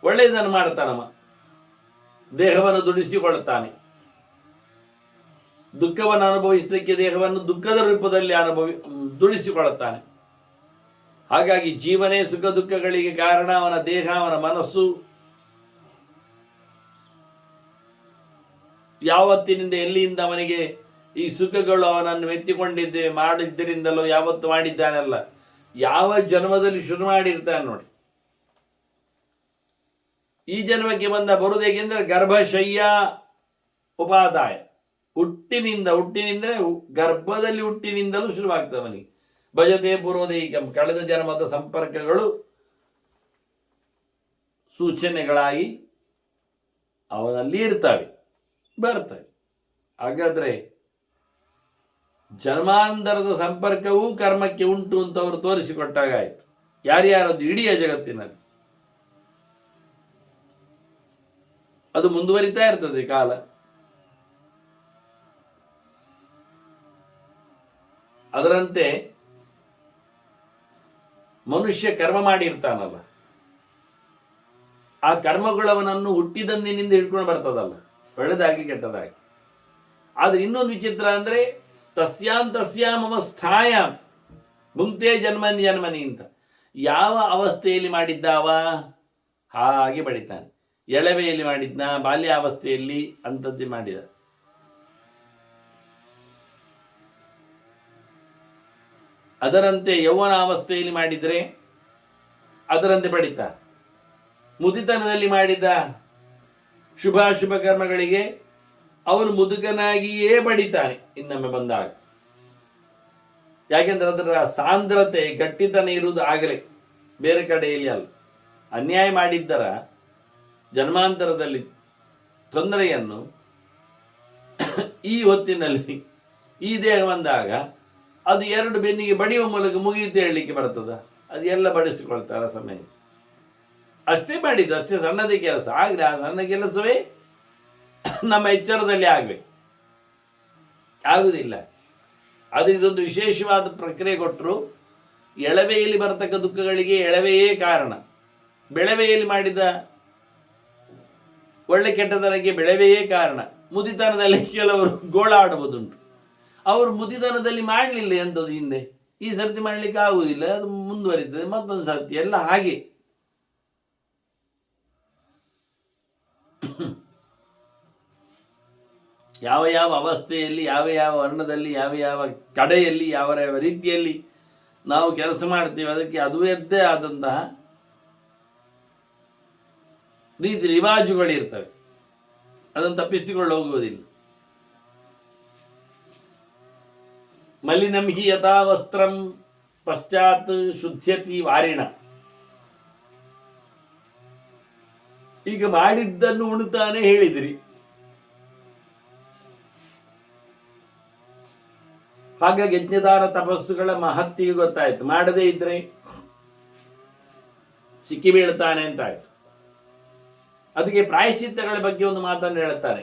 ಒಳ್ಳೆಯದನ್ನು ಮಾಡ್ತಾನಮ್ಮ, ದೇಹವನ್ನು ದುಡಿಸಿಕೊಳ್ಳುತ್ತಾನೆ. ದುಃಖವನ್ನು ಅನುಭವಿಸಲಿಕ್ಕೆ ದೇಹವನ್ನು ದುಃಖದ ರೂಪದಲ್ಲಿ ದುಡಿಸಿಕೊಳ್ಳುತ್ತಾನೆ. ಹಾಗಾಗಿ ಜೀವನೇ ಸುಖ ದುಃಖಗಳಿಗೆ ಕಾರಣ. ಅವನ ದೇಹ, ಅವನ ಮನಸ್ಸು ಯಾವತ್ತಿನಿಂದ ಎಲ್ಲಿಂದ ಅವನಿಗೆ ಈ ಸುಖಗಳು ಅವನನ್ನು ಮೆತ್ತಿಕೊಂಡಿದ್ದೆ ಮಾಡಿದ್ದರಿಂದಲೋ ಯಾವತ್ತು ಮಾಡಿದ್ದಾನಲ್ಲ, ಯಾವ ಜನ್ಮದಲ್ಲಿ ಶುರು ಮಾಡಿರ್ತಾನೆ ನೋಡಿ. ಈ ಜನ್ಮಕ್ಕೆ ಬರುವುದೇಕೆಂದರೆ ಗರ್ಭಶಯ್ಯ ಉಪಾದಾಯ. ಹುಟ್ಟಿನಿಂದ ಗರ್ಭದಲ್ಲಿ ಹುಟ್ಟಿನಿಂದಲೂ ಶುರುವಾಗ್ತದೆ ಅವನಿಗೆ. ಭಜತೆ ಪೂರ್ವದೈಕಂ, ಕಳೆದ ಜನ್ಮದ ಸಂಪರ್ಕಗಳು ಸೂಚನೆಗಳಾಗಿ ಅವನಲ್ಲಿ ಇರ್ತವೆ, ಬರ್ತವೆ. ಹಾಗಾದರೆ ಜನ್ಮಾಂತರದ ಸಂಪರ್ಕವೂ ಕರ್ಮಕ್ಕೆ ಉಂಟು ಅಂತ ಅವರು ತೋರಿಸಿಕೊಟ್ಟಾಗ ಆಯಿತು. ಯಾರ್ಯಾರದು ಇಡೀ ಜಗತ್ತಿನಲ್ಲಿ ಅದು ಮುಂದುವರಿತಾ ಇರ್ತದೆ ಕಾಲ. ಅದರಂತೆ ಮನುಷ್ಯ ಕರ್ಮ ಮಾಡಿರ್ತಾನಲ್ಲ, ಆ ಕರ್ಮಗಳವನನ್ನು ಹುಟ್ಟಿದಂದಿನಿಂದ ಹಿಡ್ಕೊಂಡು ಬರ್ತದಲ್ಲ, ಒಳ್ಳೆದಾಗಿ ಕೆಟ್ಟದಾಗಿ. ಆದ್ರೆ ಇನ್ನೊಂದು ವಿಚಿತ್ರ ಅಂದ್ರೆ ತಸ್ಯಾಂ ಸ್ಥಾಯ ಭುಂಕ್ತೆ ಜನ್ಮನಿ ಜನ್ಮನಿ ಅಂತ. ಯಾವ ಅವಸ್ಥೆಯಲ್ಲಿ ಮಾಡಿದ್ದಾವ ಹಾಗೆ ಪಡಿತಾನೆ. ಎಳವೆಯಲ್ಲಿ ಮಾಡಿದ್ನ, ಬಾಲ್ಯಾವಸ್ಥೆಯಲ್ಲಿ ಅಂಥದ್ದೇ ಮಾಡಿದ. ಅದರಂತೆ ಯೌವನಾವಸ್ಥೆಯಲ್ಲಿ ಮಾಡಿದರೆ ಅದರಂತೆ ಪಡಿತಾ. ಮುದಿತನದಲ್ಲಿ ಮಾಡಿದ ಶುಭಾಶುಭ ಕರ್ಮಗಳಿಗೆ ಅವನು ಮುದುಕನಾಗಿಯೇ ಪಡಿತಾನೆ ಇನ್ನೊಮ್ಮೆ ಬಂದಾಗ. ಯಾಕೆಂದ್ರೆ ಅದರ ಸಾಂದ್ರತೆ ಗಟ್ಟಿತನ ಇರುವುದು ಆಗಲೇ, ಬೇರೆ ಕಡೆಯಲ್ಲಿ ಅಲ್ಲ. ಅನ್ಯಾಯ ಮಾಡಿದ್ದರ ಜನ್ಮಾಂತರದಲ್ಲಿ ತೊಂದರೆಯನ್ನು ಈ ಹೊತ್ತಿನಲ್ಲಿ ಈ ದೇಹ ಬಂದಾಗ ಅದು ಎರಡು ಬೆನ್ನಿಗೆ ಬಡಿಯುವ ಮೂಲಕ ಮುಗಿಯುತ್ತೆ ಹೇಳಲಿಕ್ಕೆ ಬರ್ತದ? ಅದು ಎಲ್ಲ ಬಡಿಸಿಕೊಳ್ತಾರ ಸಮಯ. ಅಷ್ಟೇ ಮಾಡಿದ್ದು, ಅಷ್ಟೇ ಸಣ್ಣದೇ ಕೆಲಸ. ಆಗಲಿ ಆ ಸಣ್ಣ ಕೆಲಸವೇ ನಮ್ಮ ಎಚ್ಚರದಲ್ಲಿ ಆಗಬೇಕು, ಆಗುವುದಿಲ್ಲ. ಅದು ಇದೊಂದು ವಿಶೇಷವಾದ ಪ್ರಕ್ರಿಯೆ ಕೊಟ್ಟರು. ಎಳವೆಯಲ್ಲಿ ಬರತಕ್ಕ ದುಃಖಗಳಿಗೆ ಎಳವೆಯೇ ಕಾರಣ. ಬೆಳವೆಯಲ್ಲಿ ಮಾಡಿದ ಒಳ್ಳೆ ಕೆಟ್ಟದನಕ್ಕೆ ಬೆಳವೆಯೇ ಕಾರಣ. ಮುದಿತನದಲ್ಲಿ ಕೆಲವರು ಗೋಳಾಡುವುದುಂಟು. ಅವರು ಮುದಿತನದಲ್ಲಿ ಮಾಡಲಿಲ್ಲ ಎಂಥದ್ದು ಹಿಂದೆ, ಈ ಸರ್ತಿ ಮಾಡಲಿಕ್ಕೆ ಆಗುವುದಿಲ್ಲ, ಅದು ಮುಂದುವರಿತದೆ, ಮತ್ತೊಂದು ಸರ್ತಿ, ಎಲ್ಲ ಹಾಗೆ. ಯಾವ ಯಾವ ಅವಸ್ಥೆಯಲ್ಲಿ, ಯಾವ ಯಾವ ವರ್ಣದಲ್ಲಿ, ಯಾವ ಯಾವ ಕಡೆಯಲ್ಲಿ, ಯಾವ ಯಾವ ರೀತಿಯಲ್ಲಿ ನಾವು ಕೆಲಸ ಮಾಡ್ತೀವಿ, ಅದಕ್ಕೆ ಅದುವೇ ಆದಂತಹ ರೀತಿ ರಿವಾಜುಗಳಿರ್ತವೆ. ಅದನ್ನು ತಪ್ಪಿಸಿಕೊಂಡು ಹೋಗುವುದಿಲ್ಲ. ಮಲಿನಂ ಹಿ ಯಥಾ ವಸ್ತ್ರಂ ಪಶ್ಚಾತ್ ಶುದ್ಧ್ಯತಿ ವಾರಿಣ. ಈಗ ಮಾಡಿದ್ದನ್ನು ಉಣ್ತಾನೆ ಹೇಳಿದಿರಿ. ಹಾಗಾಗಿ ಯಜ್ಞದಾನ ತಪಸ್ಸುಗಳ ಮಹತ್ವ ಗೊತ್ತಾಯ್ತು. ಮಾಡದೇ ಇದ್ರೆ ಸಿಕ್ಕಿ ಬೀಳ್ತಾನೆ ಅಂತಾಯ್ತು. ಅದಕ್ಕೆ ಪ್ರಾಯಶ್ಚಿತ್ತಗಳ ಬಗ್ಗೆ ಒಂದು ಮಾತನ್ನು ಹೇಳುತ್ತಾರೆ.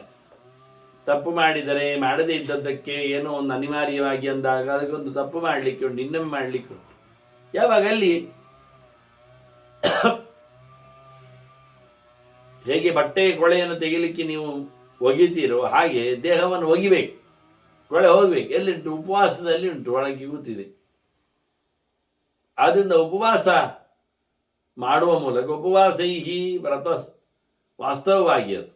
ತಪ್ಪು ಮಾಡಿದರೆ, ಮಾಡದೇ ಇದ್ದದ್ದಕ್ಕೆ ಏನೋ ಒಂದು ಅನಿವಾರ್ಯವಾಗಿ ಅಂದಾಗ ಅದಕ್ಕೊಂದು ತಪ್ಪು ಮಾಡಲಿಕ್ಕೆ ಉಂಟು, ಇನ್ನೊಮ್ಮೆ ಮಾಡಲಿಕ್ಕೆ ಉಂಟು. ಯಾವಾಗ ಅಲ್ಲಿ ಹೇಗೆ ಬಟ್ಟೆಯ ಕೊಳೆಯನ್ನು ತೆಗಿಲಿಕ್ಕೆ ನೀವು ಒಗಿತೀರೋ ಹಾಗೆ ದೇಹವನ್ನು ಒಗಿಬೇಕು, ಕೊಳೆ ಹೋಗ್ಬೇಕು. ಎಲ್ಲಿಂಟು? ಉಪವಾಸದಲ್ಲಿ ಉಂಟು, ಒಳಗೆ ಕೂತಿದೆ. ಆದ್ದರಿಂದ ಉಪವಾಸ ಮಾಡುವ ಮೂಲಕ, ಉಪವಾಸೈಹಿ ವ್ರತ ವಾಸ್ತವವಾಗಿ ಅದು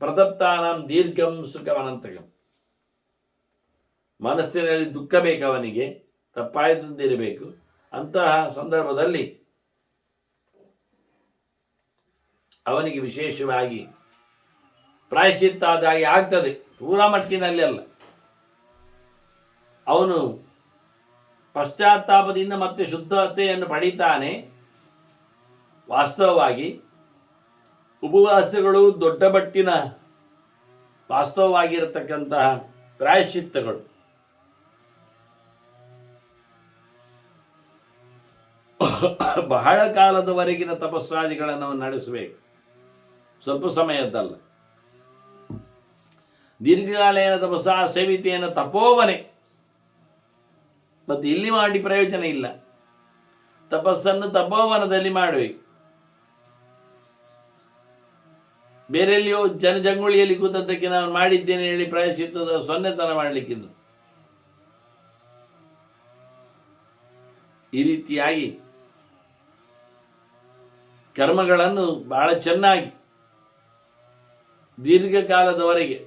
ಪ್ರದಪ್ತಾನಾಂ ದೀರ್ಘಂ ಸುಖವನಂತಕಂ. ಮನಸ್ಸಿನಲ್ಲಿ ದುಃಖ ಬೇಕು ಅವನಿಗೆ, ತಪ್ಪಾಯ್ತಂತಿರಬೇಕು. ಅಂತಹ ಸಂದರ್ಭದಲ್ಲಿ ಅವನಿಗೆ ವಿಶೇಷವಾಗಿ ಪ್ರಾಯಶ್ಚಿತ್ತ ಆದಾಗಿ ಆಗ್ತದೆ. ಪೂರಾ ಮಟ್ಟಿನಲ್ಲಿ ಅಲ್ಲ, ಅವನು ಪಶ್ಚಾತ್ತಾಪದಿಂದ ಮತ್ತೆ ಶುದ್ಧತೆಯನ್ನು ಪಡೀತಾನೆ. ವಾಸ್ತವವಾಗಿ ಉಪವಾಸಗಳು ದೊಡ್ಡ ಮಟ್ಟಿನ ವಾಸ್ತವವಾಗಿರತಕ್ಕಂತಹ ಪ್ರಾಯಶ್ಚಿತ್ತಗಳು. ಬಹಳ ಕಾಲದವರೆಗಿನ ತಪಸ್ಸಾದಿಗಳನ್ನು ನಾವು ನಡೆಸಬೇಕು, ಸ್ವಲ್ಪ ಸಮಯದ್ದಲ್ಲ. ದೀರ್ಘಕಾಲೇನ ತಪಸ್ಸಾ ಸೇವಿತೇನ ತಪೋವನೆ. ಮತ್ತು ಇಲ್ಲಿ ಮಾಡಿ ಪ್ರಯೋಜನ ಇಲ್ಲ. ತಪಸ್ಸನ್ನು ತಪೋವನದಲ್ಲಿ ಮಾಡಬೇಕು. ಬೇರೆಲ್ಲಿಯೋ ಜನಜಂಗುಳಿಯಲ್ಲಿ ಕೂತದ್ದಕ್ಕೆ ನಾನು ಮಾಡಿದ್ದೇನೆ ಹೇಳಿ ಪ್ರಾಯಶ್ಚಿತ್ತದ ಸೊನ್ನೆತನ ಮಾಡಲಿಕ್ಕಿದ್ದು. ಈ ರೀತಿಯಾಗಿ ಕರ್ಮಗಳನ್ನು ಬಹಳ ಚೆನ್ನಾಗಿ ದೀರ್ಘಕಾಲದವರೆಗೆ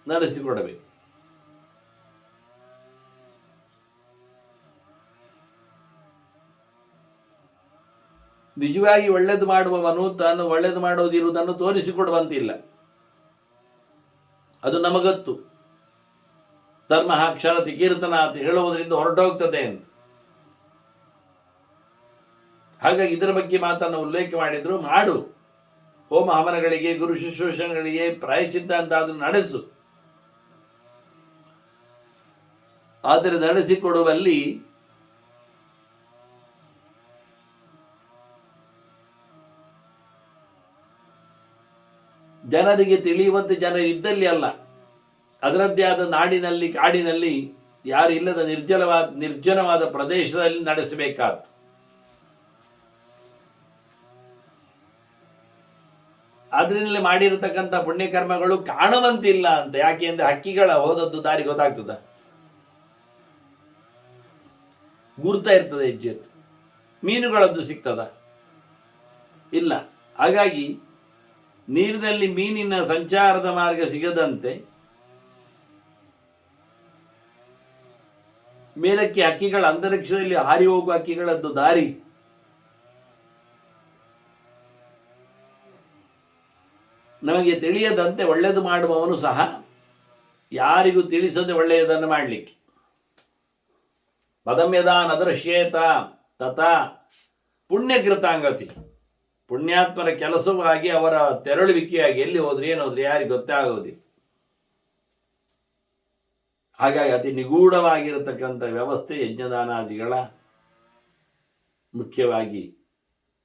ನಡೆಸಿಕೊಡಬೇಕು. ನಿಜವಾಗಿ ಒಳ್ಳೆಯದು ಮಾಡುವವನು ತಾನು ಒಳ್ಳೆಯದು ಮಾಡೋದಿರುವುದನ್ನು ತೋರಿಸಿಕೊಡುವಂತಿಲ್ಲ. ಅದು ನಮಗತ್ತು. ಧರ್ಮ ಕ್ಷರತಿ ಕೀರ್ತನಾತಿ ಹೇಳುವುದರಿಂದ ಹೊರಟೋಗ್ತದೆ ಅಂತ. ಹಾಗಾಗಿ ಇದರ ಬಗ್ಗೆ ಮಾತನ್ನು ಉಲ್ಲೇಖ ಮಾಡಿದ್ರು. ಮಾಡು, ಹೋಮ ಹವನಗಳಿಗೆ ಗುರು ಶುಶ್ರೂಷಣೆಗಳಿಗೆ ಪ್ರಾಯಶ್ಚಿತ್ತ ಅಂತಾದರೂ ನಡೆಸು. ಆದರೆ ನಡೆಸಿಕೊಡುವಲ್ಲಿ ಜನರಿಗೆ ತಿಳಿಯುವಂತೆ ಜನರು ಇದ್ದಲ್ಲಿ ಅಲ್ಲ, ಅದರದ್ದೇ ಆದ ನಾಡಿನಲ್ಲಿ ಕಾಡಿನಲ್ಲಿ ಯಾರು ಇಲ್ಲದ ನಿರ್ಜನವಾದ ಪ್ರದೇಶದಲ್ಲಿ ನಡೆಸಬೇಕಾದ್ದು. ಆದ್ರಿಂದಲೇ ಮಾಡಿರತಕ್ಕಂಥ ಪುಣ್ಯಕರ್ಮಗಳು ಕಾಣುವಂತಿಲ್ಲ ಅಂತ. ಯಾಕೆ ಅಂದ್ರೆ ಹಕ್ಕಿಗಳ ಹೋದದ್ದು ದಾರಿ ಗೊತ್ತಾಗ್ತದ, ಗುರ್ತಾ ಇರ್ತದೆ ಹೆಜ್ಜೆ, ಮೀನುಗಳದ್ದು ಸಿಗ್ತದ ಇಲ್ಲ. ಹಾಗಾಗಿ ನೀರಿನಲ್ಲಿ ಮೀನಿನ ಸಂಚಾರದ ಮಾರ್ಗ ಸಿಗದಂತೆ ಮೇಲಕ್ಕೆ ಹಕ್ಕಿಗಳ, ಅಂತರಿಕ್ಷದಲ್ಲಿ ಹಾರಿ ಹೋಗುವ ಹಕ್ಕಿಗಳದ್ದು ದಾರಿ ನಮಗೆ ತಿಳಿಯದಂತೆ ಒಳ್ಳೆಯದು ಮಾಡುವವನು ಸಹ ಯಾರಿಗೂ ತಿಳಿಸದೆ ಒಳ್ಳೆಯದನ್ನು ಮಾಡಲಿಕ್ಕೆ. ಪದಮ್ಯದಾನ್ ಅದೃಶ್ಯೇತ ತಥಾ ಪುಣ್ಯಕೃತಾಂಗತಿ, ಪುಣ್ಯಾತ್ಮರ ಕೆಲಸವಾಗಿ ಅವರ ತೆರಳುವಿಕೆಯಾಗಿ ಎಲ್ಲಿ ಹೋದ್ರಿ ಏನೋದ್ರಿ ಯಾರಿಗೆ ಗೊತ್ತೇ ಆಗೋದಿಲ್ಲ. ಹಾಗಾಗಿ ಅತಿ ನಿಗೂಢವಾಗಿರತಕ್ಕಂಥ ವ್ಯವಸ್ಥೆ ಯಜ್ಞದಾನಾದಿಗಳ ಮುಖ್ಯವಾಗಿ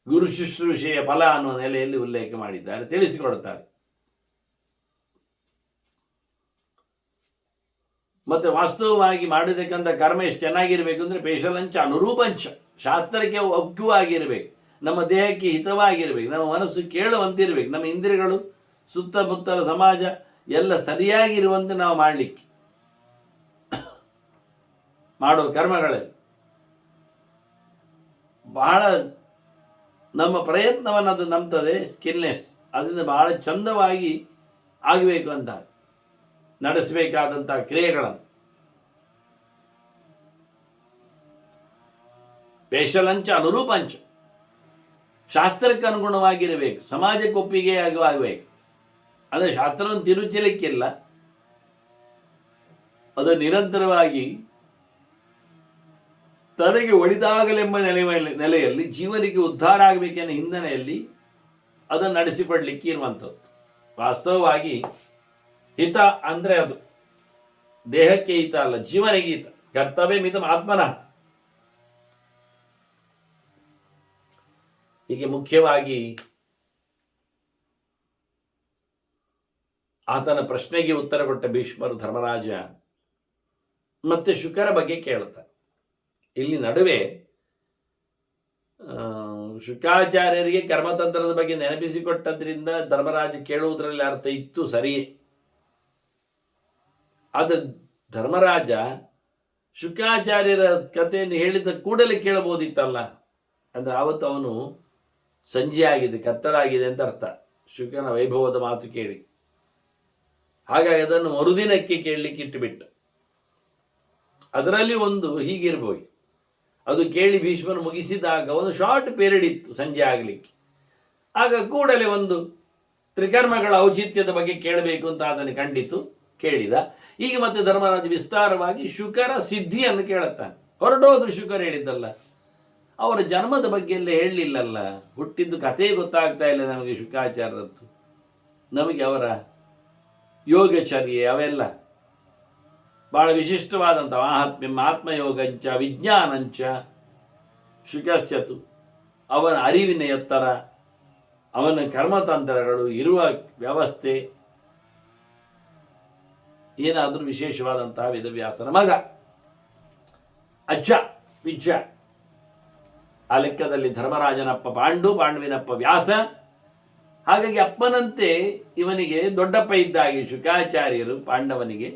ಗುರು ಶುಶ್ರೂಷೆಯ ಫಲ ಅನ್ನುವ ನೆಲೆಯಲ್ಲಿ ಉಲ್ಲೇಖ ಮಾಡಿದ್ದಾರೆ, ತಿಳಿಸಿಕೊಡ್ತಾರೆ. ಮತ್ತೆ ವಾಸ್ತವವಾಗಿ ಮಾಡಿದಕ್ಕಂಥ ಕರ್ಮ ಎಷ್ಟು ಚೆನ್ನಾಗಿರ್ಬೇಕು ಅಂದರೆ ಪೇಶಲಂಚ ಅನುರೂಪಂಚ, ಶಾಸ್ತ್ರಕ್ಕೆ ಒಗ್ಗುವಾಗಿರ್ಬೇಕು, ನಮ್ಮ ದೇಹಕ್ಕೆ ಹಿತವಾಗಿರ್ಬೇಕು, ನಮ್ಮ ಮನಸ್ಸು ಕೇಳುವಂತಿರ್ಬೇಕು, ನಮ್ಮ ಇಂದ್ರಿಯಗಳು ಸುತ್ತಮುತ್ತಲ ಸಮಾಜ ಎಲ್ಲ ಸರಿಯಾಗಿರುವಂತೆ ನಾವು ಮಾಡಲಿಕ್ಕೆ ಮಾಡುವ ಕರ್ಮಗಳಲ್ಲಿ ಬಹಳ ನಮ್ಮ ಪ್ರಯತ್ನವನ್ನು ಅದು ನಂಬ್ತದೆ. ಸ್ಕಿಲ್ನೆಸ್ ಅದರಿಂದ ಬಹಳ ಚಂದವಾಗಿ ಆಗಬೇಕು ಅಂತ ನಡೆಸಬೇಕಾದಂಥ ಕ್ರಿಯೆಗಳನ್ನು. ಪೇಶಲಂಚ ಅನುರೂಪಂಚ, ಶಾಸ್ತ್ರಕ್ಕೆ ಅನುಗುಣವಾಗಿರಬೇಕು, ಸಮಾಜಕ್ಕೆ ಒಪ್ಪಿಗೆ ಆಗಬೇಕು. ಅಂದರೆ ಶಾಸ್ತ್ರವನ್ನು ತಿರುಚಲಿಕ್ಕಿಲ್ಲ, ಅದು ನಿರಂತರವಾಗಿ ತನಗೆ ಒಳಿತಾಗಲೆಂಬ ನೆಲೆಯಲ್ಲಿ ಜೀವನಿಗೆ ಉದ್ಧಾರ ಆಗಬೇಕೆನ್ನೋ ಹಿನ್ನೆಲೆಯಲ್ಲಿ ಅದನ್ನು ನಡೆಸಿಕೊಡ್ಲಿಕ್ಕೆ ಇರುವಂಥದ್ದು. ವಾಸ್ತವವಾಗಿ ಹಿತ ಅಂದರೆ ಅದು ದೇಹಕ್ಕೆ ಹಿತ ಅಲ್ಲ, ಜೀವನಿಗೆ ಹಿತ. ಕರ್ತವ್ಯ ಮಿತ ಆತ್ಮನ. ಹೀಗೆ ಮುಖ್ಯವಾಗಿ ಆತನ ಪ್ರಶ್ನೆಗೆ ಉತ್ತರ ಕೊಟ್ಟ ಭೀಷ್ಮರು ಧರ್ಮರಾಜ ಮತ್ತೆ ಶುಕರ ಬಗ್ಗೆ ಕೇಳ್ತಾರೆ. ಇಲ್ಲಿ ನಡುವೆ ಶುಕಾಚಾರ್ಯರಿಗೆ ಕರ್ಮತಂತ್ರದ ಬಗ್ಗೆ ನೆನಪಿಸಿಕೊಟ್ಟದ್ರಿಂದ ಧರ್ಮರಾಜ ಕೇಳುವುದರಲ್ಲಿ ಅರ್ಥ ಇತ್ತು, ಸರಿಯೇ. ಆದರೆ ಧರ್ಮರಾಜ ಶುಕಾಚಾರ್ಯರ ಕಥೆಯನ್ನು ಹೇಳಿದ ಕೂಡಲೇ ಕೇಳಬಹುದಿತ್ತಲ್ಲ. ಅಂದರೆ ಆವತ್ತು ಅವನು ಸಂಜೆ ಆಗಿದೆ, ಕತ್ತಲಾಗಿದೆ ಅಂತ ಅರ್ಥ, ಶುಕನ ವೈಭವದ ಮಾತು ಕೇಳಿ. ಹಾಗಾಗಿ ಅದನ್ನು ಮರುದಿನಕ್ಕೆ ಕೇಳಲಿಕ್ಕೆ ಇಟ್ಟುಬಿಟ್ಟ. ಅದರಲ್ಲಿ ಒಂದು ಹೀಗಿರ್ಬೋದು, ಅದು ಕೇಳಿ ಭೀಷ್ಮನು ಮುಗಿಸಿದಾಗ ಒಂದು ಶಾರ್ಟ್ ಪೀರಿಯಡ್ ಇತ್ತು ಸಂಜೆ ಆಗಲಿಕ್ಕೆ. ಆಗ ಕೂಡಲೇ ಒಂದು ತ್ರಿಕರ್ಮಗಳ ಔಚಿತ್ಯದ ಬಗ್ಗೆ ಕೇಳಬೇಕು ಅಂತ ಅದನ್ನು ಕಂಡಿತು, ಕೇಳಿದ. ಈಗ ಮತ್ತೆ ಧರ್ಮರಾಜ ವಿಸ್ತಾರವಾಗಿ ಶುಕರ ಸಿದ್ಧಿಯನ್ನು ಕೇಳುತ್ತಾನೆ. ಹೊರಟೋದ್ರು ಶುಕರ್ ಹೇಳಿದ್ದಲ್ಲ, ಅವರ ಜನ್ಮದ ಬಗ್ಗೆ ಎಲ್ಲ ಹೇಳಲಿಲ್ಲಲ್ಲ, ಹುಟ್ಟಿದ್ದು ಕಥೆ ಗೊತ್ತಾಗ್ತಾ ಇಲ್ಲ ನಮಗೆ ಶುಕಾಚಾರ್ಯರದ್ದು, ನಮಗೆ ಅವರ ಯೋಗಚರ್ಯೆ ಅವೆಲ್ಲ ಬಹಳ ವಿಶಿಷ್ಟವಾದಂಥ ಮಹಾತ್ಮ್ಯ. ಆತ್ಮಯೋಗಂಚ ವಿಜ್ಞಾನಂಚ ಶುಕಸ್ಯತು, ಅವನ ಅರಿವಿನ ಎತ್ತರ, ಅವನ ಕರ್ಮತಂತ್ರಗಳು, ಇರುವ ವ್ಯವಸ್ಥೆ, ಏನಾದರೂ ವಿಶೇಷವಾದಂತಹ ವೇದವ್ಯಾಸನ ಮಗ ಅಜ್ಜ ವಿಜ್ಜ. ಆ ಲೆಕ್ಕದಲ್ಲಿ ಧರ್ಮರಾಜನಪ್ಪ ಪಾಂಡು, ಪಾಂಡುವಿನಪ್ಪ ವ್ಯಾಸ. ಹಾಗಾಗಿ ಅಪ್ಪನಂತೆ ಇವನಿಗೆ ದೊಡ್ಡಪ್ಪ ಇದ್ದಾಗೆ ಶುಕಾಚಾರ್ಯರು ಪಾಂಡವನಿಗೆ.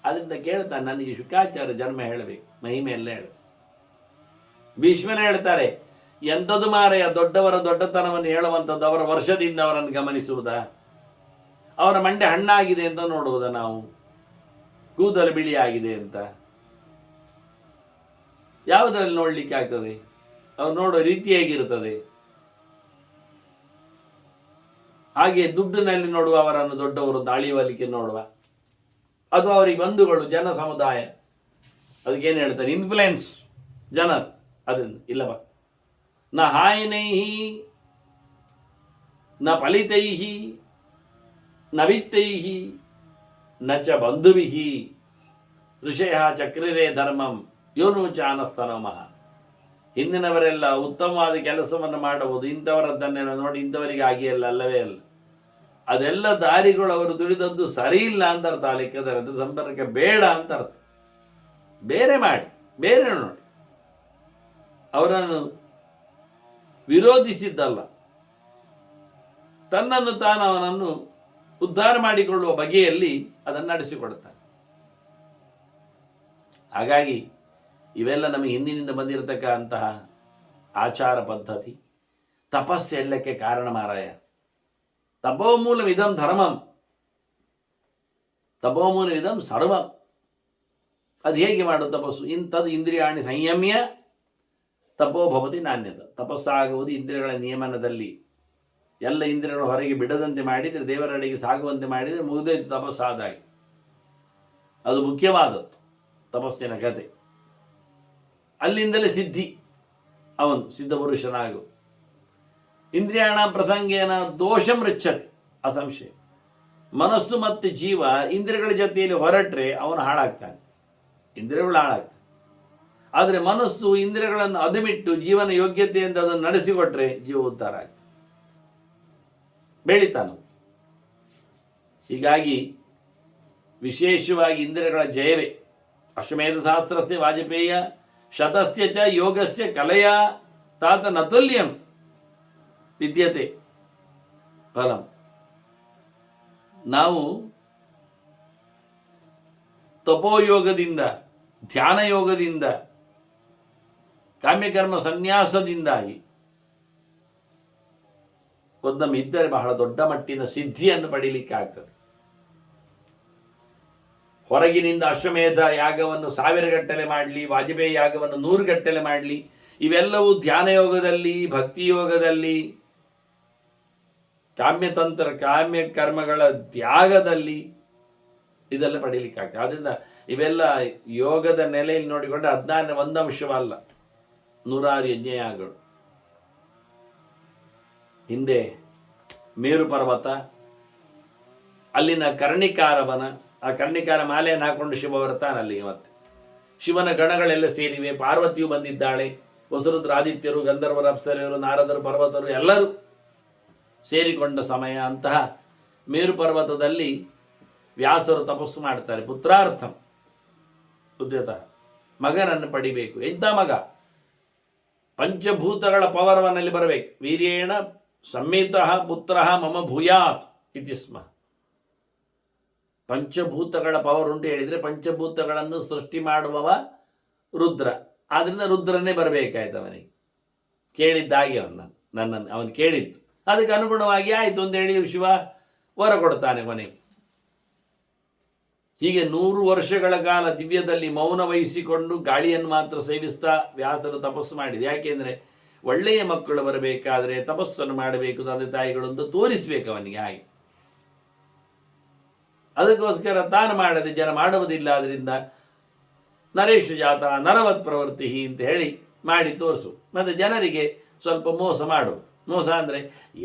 ಅದರಿಂದ ಕೇಳ್ತಾನೆ, ನನಗೆ ಶುಕಾಚಾರ್ಯ ಜನ್ಮ ಹೇಳಬೇಕು, ಮಹಿಮೆ ಎಲ್ಲ ಹೇಳ. ಭೀಷ್ಮನ ಹೇಳ್ತಾರೆ, ಎಂಥದ್ದು ಮಾರೆಯ ದೊಡ್ಡವರ ದೊಡ್ಡತನವನ್ನು ಹೇಳುವಂಥದ್ದು ಅವರ ವರ್ಷದಿಂದ ಅವರನ್ನು ಗಮನಿಸುವುದಾ, ಅವರ ಮಂಡೆ ಹಣ್ಣಾಗಿದೆ ಅಂತ ನೋಡುವುದ, ನಾವು ಕೂದಲು ಬಿಳಿಯಾಗಿದೆ ಅಂತ ಯಾವುದರಲ್ಲಿ ನೋಡ್ಲಿಕ್ಕೆ ಆಗ್ತದೆ? ಅವ್ರು ನೋಡೋ ರೀತಿ ಹೇಗಿರುತ್ತದೆ? ಹಾಗೆ ದುಡ್ಡಿನಲ್ಲಿ ನೋಡುವ ಅವರನ್ನು ದೊಡ್ಡವರು ಅಳಿವಲಿಕ್ಕೆ ನೋಡುವ, ಅದು ಅವರಿಗೆ ಬಂಧುಗಳು, ಜನ ಸಮುದಾಯ, ಅದಕ್ಕೇನು ಹೇಳ್ತಾರೆ, ಇನ್ಫ್ಲುಯೆನ್ಸ್ ಜನ. ಅದರಿಂದ ಇಲ್ಲವ ನ ಹಾಯನೈ ನ ಫಲಿತೈ ನ ವಿತ್ತೈ ನ ಚ ಬಂಧುಭಿ ಋಷಯ ಚಕ್ರಿರೇ ಧರ್ಮಂ ಯೋನು ಚಾನಸ್ತನಮಃ. ಹಿಂದಿನವರೆಲ್ಲ ಉತ್ತಮವಾದ ಕೆಲಸವನ್ನು ಮಾಡುವುದು ಇಂಥವರದ್ದನ್ನೆಲ್ಲ ನೋಡಿ ಇಂಥವರಿಗೆ ಆಗಿಯಲ್ಲ, ಅಲ್ಲವೇ ಅಲ್ಲ. ಅದೆಲ್ಲ ದಾರಿಗಳು ಅವರು ತುಳಿದದ್ದು ಸರಿ ಇಲ್ಲ ಅಂತ ಅರ್ಥ. ಆ ಲೆಕ್ಕದಲ್ಲಿ ಅದು ಸಂಪರ್ಕ ಬೇಡ ಅಂತ ಅರ್ಥ. ಬೇರೆ ಮಾಡಿ, ಬೇರೆ ನೋಡಿ. ಅವರನ್ನು ವಿರೋಧಿಸಿದ್ದಲ್ಲ, ತನ್ನನ್ನು ತಾನು ಅವನನ್ನು ಉದ್ಧಾರ ಮಾಡಿಕೊಳ್ಳುವ ಬಗೆಯಲ್ಲಿ ಅದನ್ನು ನಡೆಸಿಕೊಡುತ್ತಾನೆ. ಹಾಗಾಗಿ ಇವೆಲ್ಲ ನಮಗೆ ಹಿಂದಿನಿಂದ ಬಂದಿರತಕ್ಕಂತಹ ಆಚಾರ ಪದ್ಧತಿ, ತಪಸ್ಸೆಲ್ಲಕ್ಕೆ ಕಾರಣ ಮಾರಾಯ. ತಪೋಮೂಲವಿದಂ ಧರ್ಮಂ, ತಪೋಮೂಲವಿದಂ ಸರ್ವಂ. ಅದು ಹೇಗೆ ಮಾಡು ತಪಸ್ಸು? ಇಂಥದ್ದು ಇಂದ್ರಿಯಾಣಿ ಸಂಯಮ್ಯ ತಪೋಭವತಿ ನಾಣ್ಯತ. ತಪಸ್ಸಾಗುವುದು ಇಂದ್ರಿಯಗಳ ನಿಯಮನದಲ್ಲಿ. ಎಲ್ಲ ಇಂದ್ರಿಯಗಳು ಹೊರಗೆ ಬಿಡದಂತೆ ಮಾಡಿದರೆ, ದೇವರಡೆಗೆ ಸಾಗುವಂತೆ ಮಾಡಿದರೆ ಮುಗಿದೇ ತಪಸ್ಸಾದಾಗಿ. ಅದು ಮುಖ್ಯವಾದದ್ದು ತಪಸ್ಸಿನ ಕತೆ. ಅಲ್ಲಿಂದಲೇ ಸಿದ್ಧಿ, ಅವನು ಸಿದ್ಧಪುರುಷನಾಗು. ಇಂದ್ರಿಯಾಣ ಪ್ರಸಂಗೇನ ದೋಷಂ ರುಚ್ಯತೆ ಅಸಂಶಯ. ಮನಸ್ಸು ಮತ್ತು ಜೀವ ಇಂದ್ರಿಯಗಳ ಜೊತೆಯಲ್ಲಿ ಹೊರಟ್ರೆ ಅವನು ಹಾಳಾಗ್ತಾನೆ, ಇಂದ್ರಿಯಗಳು ಹಾಳಾಗ್ತಾನೆ. ಆದರೆ ಮನಸ್ಸು ಇಂದ್ರಿಯಗಳನ್ನು ಅದುಮಿಟ್ಟು ಜೀವನ ಯೋಗ್ಯತೆಯಿಂದ ಅದನ್ನು ನಡೆಸಿಕೊಟ್ರೆ ಜೀವ ಉದ್ಧಾರ ಆಗ್ತದೆ, ಬೆಳಿತಾನು. ಹೀಗಾಗಿ ವಿಶೇಷವಾಗಿ ಇಂದ್ರಿಯಗಳ ಜಯವೇ. ಅಶ್ವಮೇಧ ಸಹಸ್ರಸ್ಯ ವಾಜಪೇಯ ಶತಸ್ಯ ಚ ಯೋಗಸ್ಯ ಕಲೆಯ ತಾತ ನತುಲ್ಯಂ ವಿದ್ಯತೆ ಫಲಂ. ನಾವು ತಪೋಯೋಗದಿಂದ, ಧ್ಯಾನ ಯೋಗದಿಂದ, ಕಾಮ್ಯಕರ್ಮ ಸನ್ಯಾಸದಿಂದಾಗಿ ಒಂದೊಮ್ಮೆ ಇದ್ದರೆ ಬಹಳ ದೊಡ್ಡ ಮಟ್ಟಿನ ಸಿದ್ಧಿಯನ್ನು ಪಡೀಲಿಕ್ಕೆ ಆಗ್ತದೆ. ಹೊರಗಿನಿಂದ ಅಶ್ವಮೇಧ ಯಾಗವನ್ನು 1000 ಗಟ್ಟಲೆ ಮಾಡಲಿ, ವಾಜಪೇಯಿ ಯಾಗವನ್ನು 100 ಗಟ್ಟಲೆ ಮಾಡಲಿ, ಇವೆಲ್ಲವೂ ಧ್ಯಾನ ಯೋಗದಲ್ಲಿ, ಭಕ್ತಿ ಯೋಗದಲ್ಲಿ, ಕಾಮ್ಯತಂತ್ರ ಕಾಮ್ಯ ಕರ್ಮಗಳ ತ್ಯಾಗದಲ್ಲಿ ಇದೆಲ್ಲ ಪಡೀಲಿಕ್ಕಾಗ್ತದೆ. ಆದ್ದರಿಂದ ಇವೆಲ್ಲ ಯೋಗದ ನೆಲೆಯಲ್ಲಿ ನೋಡಿಕೊಂಡ್ರೆ 14 ಒಂದು ಅಂಶವಲ್ಲ, 106 ಯಜ್ಞಯಾಗಗಳು. ಹಿಂದೆ ಮೇರು ಪರ್ವತ, ಅಲ್ಲಿನ ಕರ್ಣಿಕಾರವನ, ಆ ಕರ್ಣಿಕಾರ ಮಾಲೆಯನ್ನು ಹಾಕೊಂಡು ಶಿವ ಬರ್ತಾನೆ ಅಲ್ಲಿಗೆ. ಮತ್ತೆ ಶಿವನ ಗಣಗಳೆಲ್ಲ ಸೇರಿವೆ, ಪಾರ್ವತಿಯು ಬಂದಿದ್ದಾಳೆ, ವಸುರುದ್ರ ಆದಿತ್ಯರು, ಗಂಧರ್ವರ ಅಪ್ಸರೆಯರು, ನಾರದರು, ಪರ್ವತರು ಎಲ್ಲರೂ ಸೇರಿಕೊಂಡ ಸಮಯ. ಅಂತಹ ಮೇರು ಪರ್ವತದಲ್ಲಿ ವ್ಯಾಸರು ತಪಸ್ಸು ಮಾಡ್ತಾರೆ. ಪುತ್ರಾರ್ಥಂ ಉದ್ಯತ, ಮಗನನ್ನು ಪಡಿಬೇಕು. ಎಂಥ ಮಗ? ಪಂಚಭೂತಗಳ ಪವರವನ್ನಲ್ಲಿ ಬರಬೇಕು. ವೀರ್ಯೇಣ ಸಂಮಿತಃ ಪುತ್ರ ಮಮ ಭೂಯಾತ್ ಇತಿ ಸ್ಮ. ಪಂಚಭೂತಗಳ ಪವರ್ ಉಂಟು ಹೇಳಿದರೆ ಪಂಚಭೂತಗಳನ್ನು ಸೃಷ್ಟಿ ಮಾಡುವವ ರುದ್ರ. ಆದ್ರಿಂದ ರುದ್ರನ್ನೇ ಬರಬೇಕಾಯ್ತು ಅವನಿಗೆ. ಕೇಳಿದ್ದಾಗಿ ನನ್ನನ್ನು ಅವನು ಕೇಳಿತ್ತು, ಅದಕ್ಕೆ ಅನುಗುಣವಾಗಿ ಆಯಿತು ಅಂತ ಹೇಳಿ ಶಿವ ವರ ಕೊಡ್ತಾನೆ ಕೊನೆಗೆ. ಹೀಗೆ 100 ವರ್ಷಗಳ ಕಾಲ ದಿವ್ಯದಲ್ಲಿ ಮೌನ ವಹಿಸಿಕೊಂಡು ಗಾಳಿಯನ್ನು ಮಾತ್ರ ಸೇವಿಸ್ತಾ ವ್ಯಾಸರು ತಪಸ್ಸು ಮಾಡಿದೆ. ಯಾಕೆಂದರೆ ಒಳ್ಳೆಯ ಮಕ್ಕಳು ಬರಬೇಕಾದ್ರೆ ತಪಸ್ಸನ್ನು ಮಾಡಬೇಕು ತಂದೆ ತಾಯಿಗಳು ಅಂತ ತೋರಿಸ್ಬೇಕು ಅವನಿಗೆ. ಹಾಗೆ ಅದಕ್ಕೋಸ್ಕರ ತಾನು ಮಾಡದೆ ಜನ ಮಾಡುವುದಿಲ್ಲ. ಅದರಿಂದ ನರೇಶ ಜಾತ ನರವತ್ ಪ್ರವೃತ್ತಿ ಅಂತ ಹೇಳಿ ಮಾಡಿ ತೋರಿಸು. ಮತ್ತು ಜನರಿಗೆ ಸ್ವಲ್ಪ ಮೋಸ ಮಾಡು. ಮೋಸ ಅಂದರೆ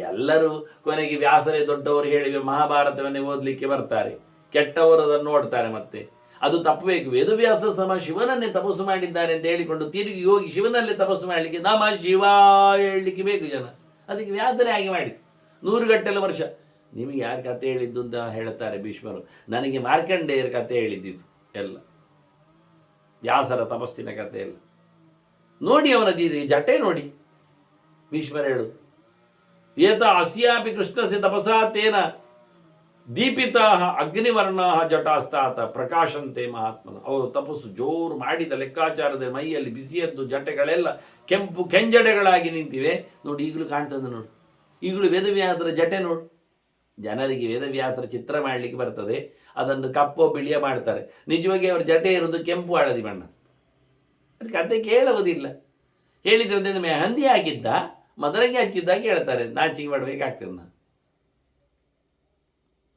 ಎಲ್ಲರೂ ಕೊನೆಗೆ ವ್ಯಾಸರೇ ದೊಡ್ಡವರು ಹೇಳಿವೆ ಮಹಾಭಾರತವನ್ನೇ ಓದಲಿಕ್ಕೆ ಬರ್ತಾರೆ, ಕೆಟ್ಟವರು ಅದನ್ನು ನೋಡ್ತಾರೆ. ಮತ್ತೆ ಅದು ತಪ್ಪಬೇಕು. ವೇದವ್ಯಾಸ ಸಮ ಶಿವನನ್ನೇ ತಪಸ್ಸು ಮಾಡಿದ್ದಾರೆ ಅಂತ ಹೇಳಿಕೊಂಡು ತಿರುಗಿ ಹೋಗಿ ಶಿವನಲ್ಲೇ ತಪಸ್ಸು ಮಾಡಲಿಕ್ಕೆ ನಮ ಶಿವ ಹೇಳಲಿಕ್ಕೆ ಬೇಕು ಜನ. ಅದಕ್ಕೆ ವ್ಯಾಸರೇ ಹಾಗೆ ಮಾಡಿದ್ದು 100 ಗಟ್ಟಲೆ ವರ್ಷ. ನಿಮಗೆ ಯಾರು ಕತೆ ಹೇಳಿದ್ದು ಅಂತ ಹೇಳ್ತಾರೆ ಭೀಷ್ಮರು. ನನಗೆ ಮಾರ್ಕಂಡೇಯರ ಕತೆ ಹೇಳಿದ್ದಿತ್ತು ಎಲ್ಲ, ವ್ಯಾಸರ ತಪಸ್ಸಿನ ಕತೆ ಎಲ್ಲ ನೋಡಿ. ಅವನದ್ದು ಜಟೆ ನೋಡಿ ಭೀಷ್ಮರು ಹೇಳುದು. ಏತ ಅಸ್ಯಾಪಿ ಕೃಷ್ಣಸ್ಯ ತಪಸಾ ತೇನ ದೀಪಿತಾ ಅಗ್ನಿವರ್ಣ ಜಟಾಸ್ತಾತ ಪ್ರಕಾಶಂತೆ ಮಹಾತ್ಮನ. ಅವರು ತಪಸ್ಸು ಜೋರು ಮಾಡಿದ ಲೆಕ್ಕಾಚಾರದ ಮೈಯಲ್ಲಿ ಬಿಸಿಯದ್ದು ಜಟೆಗಳೆಲ್ಲ ಕೆಂಪು ಕೆಂಜಡೆಗಳಾಗಿ ನಿಂತಿವೆ ನೋಡಿ. ಈಗಲೂ ಕಾಣ್ತದೆ ನೋಡಿ. ಈಗಲೂ ವೇದವ್ಯಾಸರ ಜಟೆ ನೋಡಿ. ಜನರಿಗೆ ವೇದವ್ಯಾಸರ ಚಿತ್ರ ಮಾಡಲಿಕ್ಕೆ ಬರ್ತದೆ, ಅದನ್ನು ಕಪ್ಪೋ ಬಿಳಿಯ ಮಾಡ್ತಾರೆ. ನಿಜವಾಗಿ ಅವ್ರ ಜಟೆ ಇರೋದು ಕೆಂಪು ಹಳದಿ ಬಣ್ಣ. ಅದು ಕತೆ ಕೇಳುವುದಿಲ್ಲ. ಹೇಳಿದ್ರಿಂದ ಮೆಹಂದಿ ಆಗಿದ್ದ ಮದರಂಗಿ ಹಚ್ಚಿದ್ದಾಗ ಹೇಳ್ತಾರೆ, ನಾಚಿಕೆ ಮಾಡಬೇಕಾಗ್ತದೆ. ನಾನು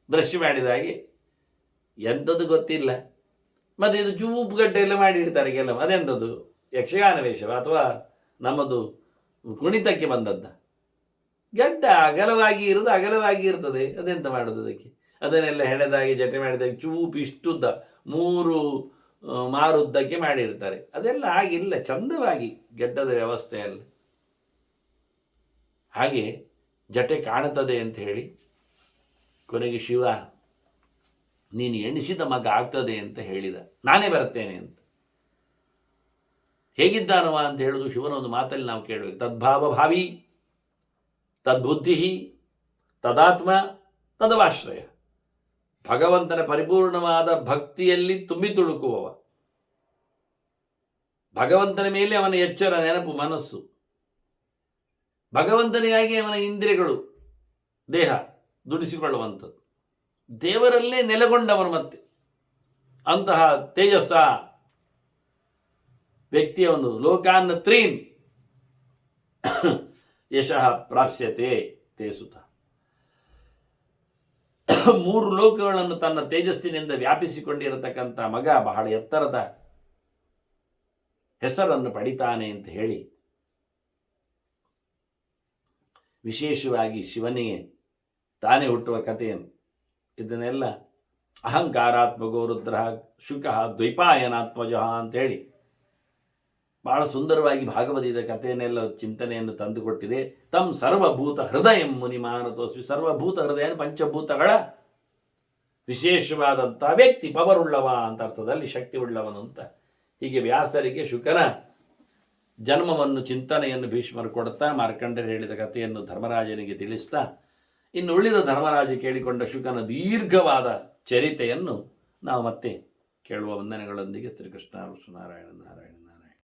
ಬ್ರಷ್ ಮಾಡಿದಾಗೆ ಎಂಥದ್ದು ಗೊತ್ತಿಲ್ಲ. ಮತ್ತು ಇದು ಚೂಪುಗಡ್ಡೆ ಎಲ್ಲ ಮಾಡಿ ಇಡ್ತಾರೆ ಕೆಲವು. ಅದೆಂಥದ್ದು ಯಕ್ಷಗಾನ ವೇಷವ ಅಥವಾ ನಮ್ಮದು ಕುಣಿತಕ್ಕೆ ಬಂದದ್ದ? ಗಡ್ಡ ಅಗಲವಾಗಿ ಇರೋದು ಅಗಲವಾಗಿ ಇರ್ತದೆ, ಅದೆಂತ ಮಾಡೋದು ಅದಕ್ಕೆ? ಅದನ್ನೆಲ್ಲ ಹೆಣೆದಾಗಿ ಜಟೆ ಮಾಡಿದಾಗಿ ಚೂಪು ಇಷ್ಟುದ್ದ 3 ಮಾರುದ್ದಕ್ಕೆ ಮಾಡಿರ್ತಾರೆ. ಅದೆಲ್ಲ ಆಗಿಲ್ಲ, ಚಂದವಾಗಿ ಗಡ್ಡದ ವ್ಯವಸ್ಥೆ ಅಲ್ಲ. ಹಾಗೆ ಜಟೆ ಕಾಣುತ್ತದೆ ಅಂತ ಹೇಳಿ ಕೊನೆಗೆ ಶಿವ ನೀನು ಎಣಿಸಿದ ಮಗ ಆಗ್ತದೆ ಅಂತ ಹೇಳಿದ. ನಾನೇ ಬರ್ತೇನೆ ಅಂತ. ಹೇಗಿದ್ದಾನವ ಅಂತ ಹೇಳುದು ಶಿವನ ಒಂದು ಮಾತಲ್ಲಿ ನಾವು ಕೇಳಬೇಕು. ತದ್ಭಾವ ಭಾವಿ, ತದ್ಬುದ್ಧಿ, ತದಾತ್ಮ, ತದವಾಶ್ರಯ. ಭಗವಂತನ ಪರಿಪೂರ್ಣವಾದ ಭಕ್ತಿಯಲ್ಲಿ ತುಂಬಿ ತುಳುಕುವವ, ಭಗವಂತನ ಮೇಲೆ ಅವನ ಎಚ್ಚರ, ನೆನಪು, ಮನಸ್ಸು, ಭಗವಂತನಿಗಾಗಿ ಅವನ ಇಂದ್ರಿಯಗಳು, ದೇಹ ದುಡಿಸಿಕೊಳ್ಳುವಂಥದ್ದು, ದೇವರಲ್ಲೇ ನೆಲೆಗೊಂಡವನು. ಮತ್ತೆ ಅಂತಹ ತೇಜಸ್ಸ ವ್ಯಕ್ತಿಯವನು ಲೋಕಾನ್ನ ತ್ರೀನ್ ಯಶಃ ಪ್ರಾಪ್ಸ್ಯತೆ ತೇ ಸುತ. 3 ಲೋಕಗಳನ್ನು ತನ್ನ ತೇಜಸ್ಸಿನಿಂದ ವ್ಯಾಪಿಸಿಕೊಂಡಿರತಕ್ಕಂಥ ಮಗ ಬಹಳ ಎತ್ತರದ ಹೆಸರನ್ನು ಪಡಿತಾನೆ ಅಂತ ಹೇಳಿ ವಿಶೇಷವಾಗಿ ಶಿವನಿಗೆ ತಾನೇ ಹುಟ್ಟುವ ಕಥೆಯನ್ನು, ಇದನ್ನೆಲ್ಲ ಅಹಂಕಾರಾತ್ಮಕೋ ರುದ್ರ ಶುಕ ದ್ವೈಪಾಯನಾತ್ಮಜ ಅಂತೇಳಿ ಬಹಳ ಸುಂದರವಾಗಿ ಭಾಗವತದ ಕಥೆಯನ್ನೆಲ್ಲ ಚಿಂತನೆಯನ್ನು ತಂದುಕೊಟ್ಟಿದೆ. ತಂ ಸರ್ವಭೂತ ಹೃದಯ ಮುನಿಮಾನತೋಸ್ವಿ. ಸರ್ವಭೂತ ಹೃದಯ ಪಂಚಭೂತಗಳ ವಿಶೇಷವಾದಂಥ ವ್ಯಕ್ತಿ, ಪವರುಳ್ಳವ ಅಂತ ಅರ್ಥದಲ್ಲಿ, ಶಕ್ತಿ ಉಳ್ಳವನು ಅಂತ. ಹೀಗೆ ವ್ಯಾಸರಿಗೆ ಶುಕನ ಜನ್ಮವನ್ನು, ಚಿಂತನೆಯನ್ನು ಭೀಷ್ಮರು ಕೊಡುತ್ತಾ ಮಾರ್ಕಂಡರು ಹೇಳಿದ ಕಥೆಯನ್ನು ಧರ್ಮರಾಜನಿಗೆ ತಿಳಿಸ್ತಾ, ಇನ್ನು ಉಳಿದ ಧರ್ಮರಾಜ ಕೇಳಿಕೊಂಡ ಶುಕನ ದೀರ್ಘವಾದ ಚರಿತೆಯನ್ನು ನಾವು ಮತ್ತೆ ಕೇಳುವ ವಂದನೆಗಳೊಂದಿಗೆ ಶ್ರೀಕೃಷ್ಣ ನಾರಾಯಣ ನಾರಾಯಣ.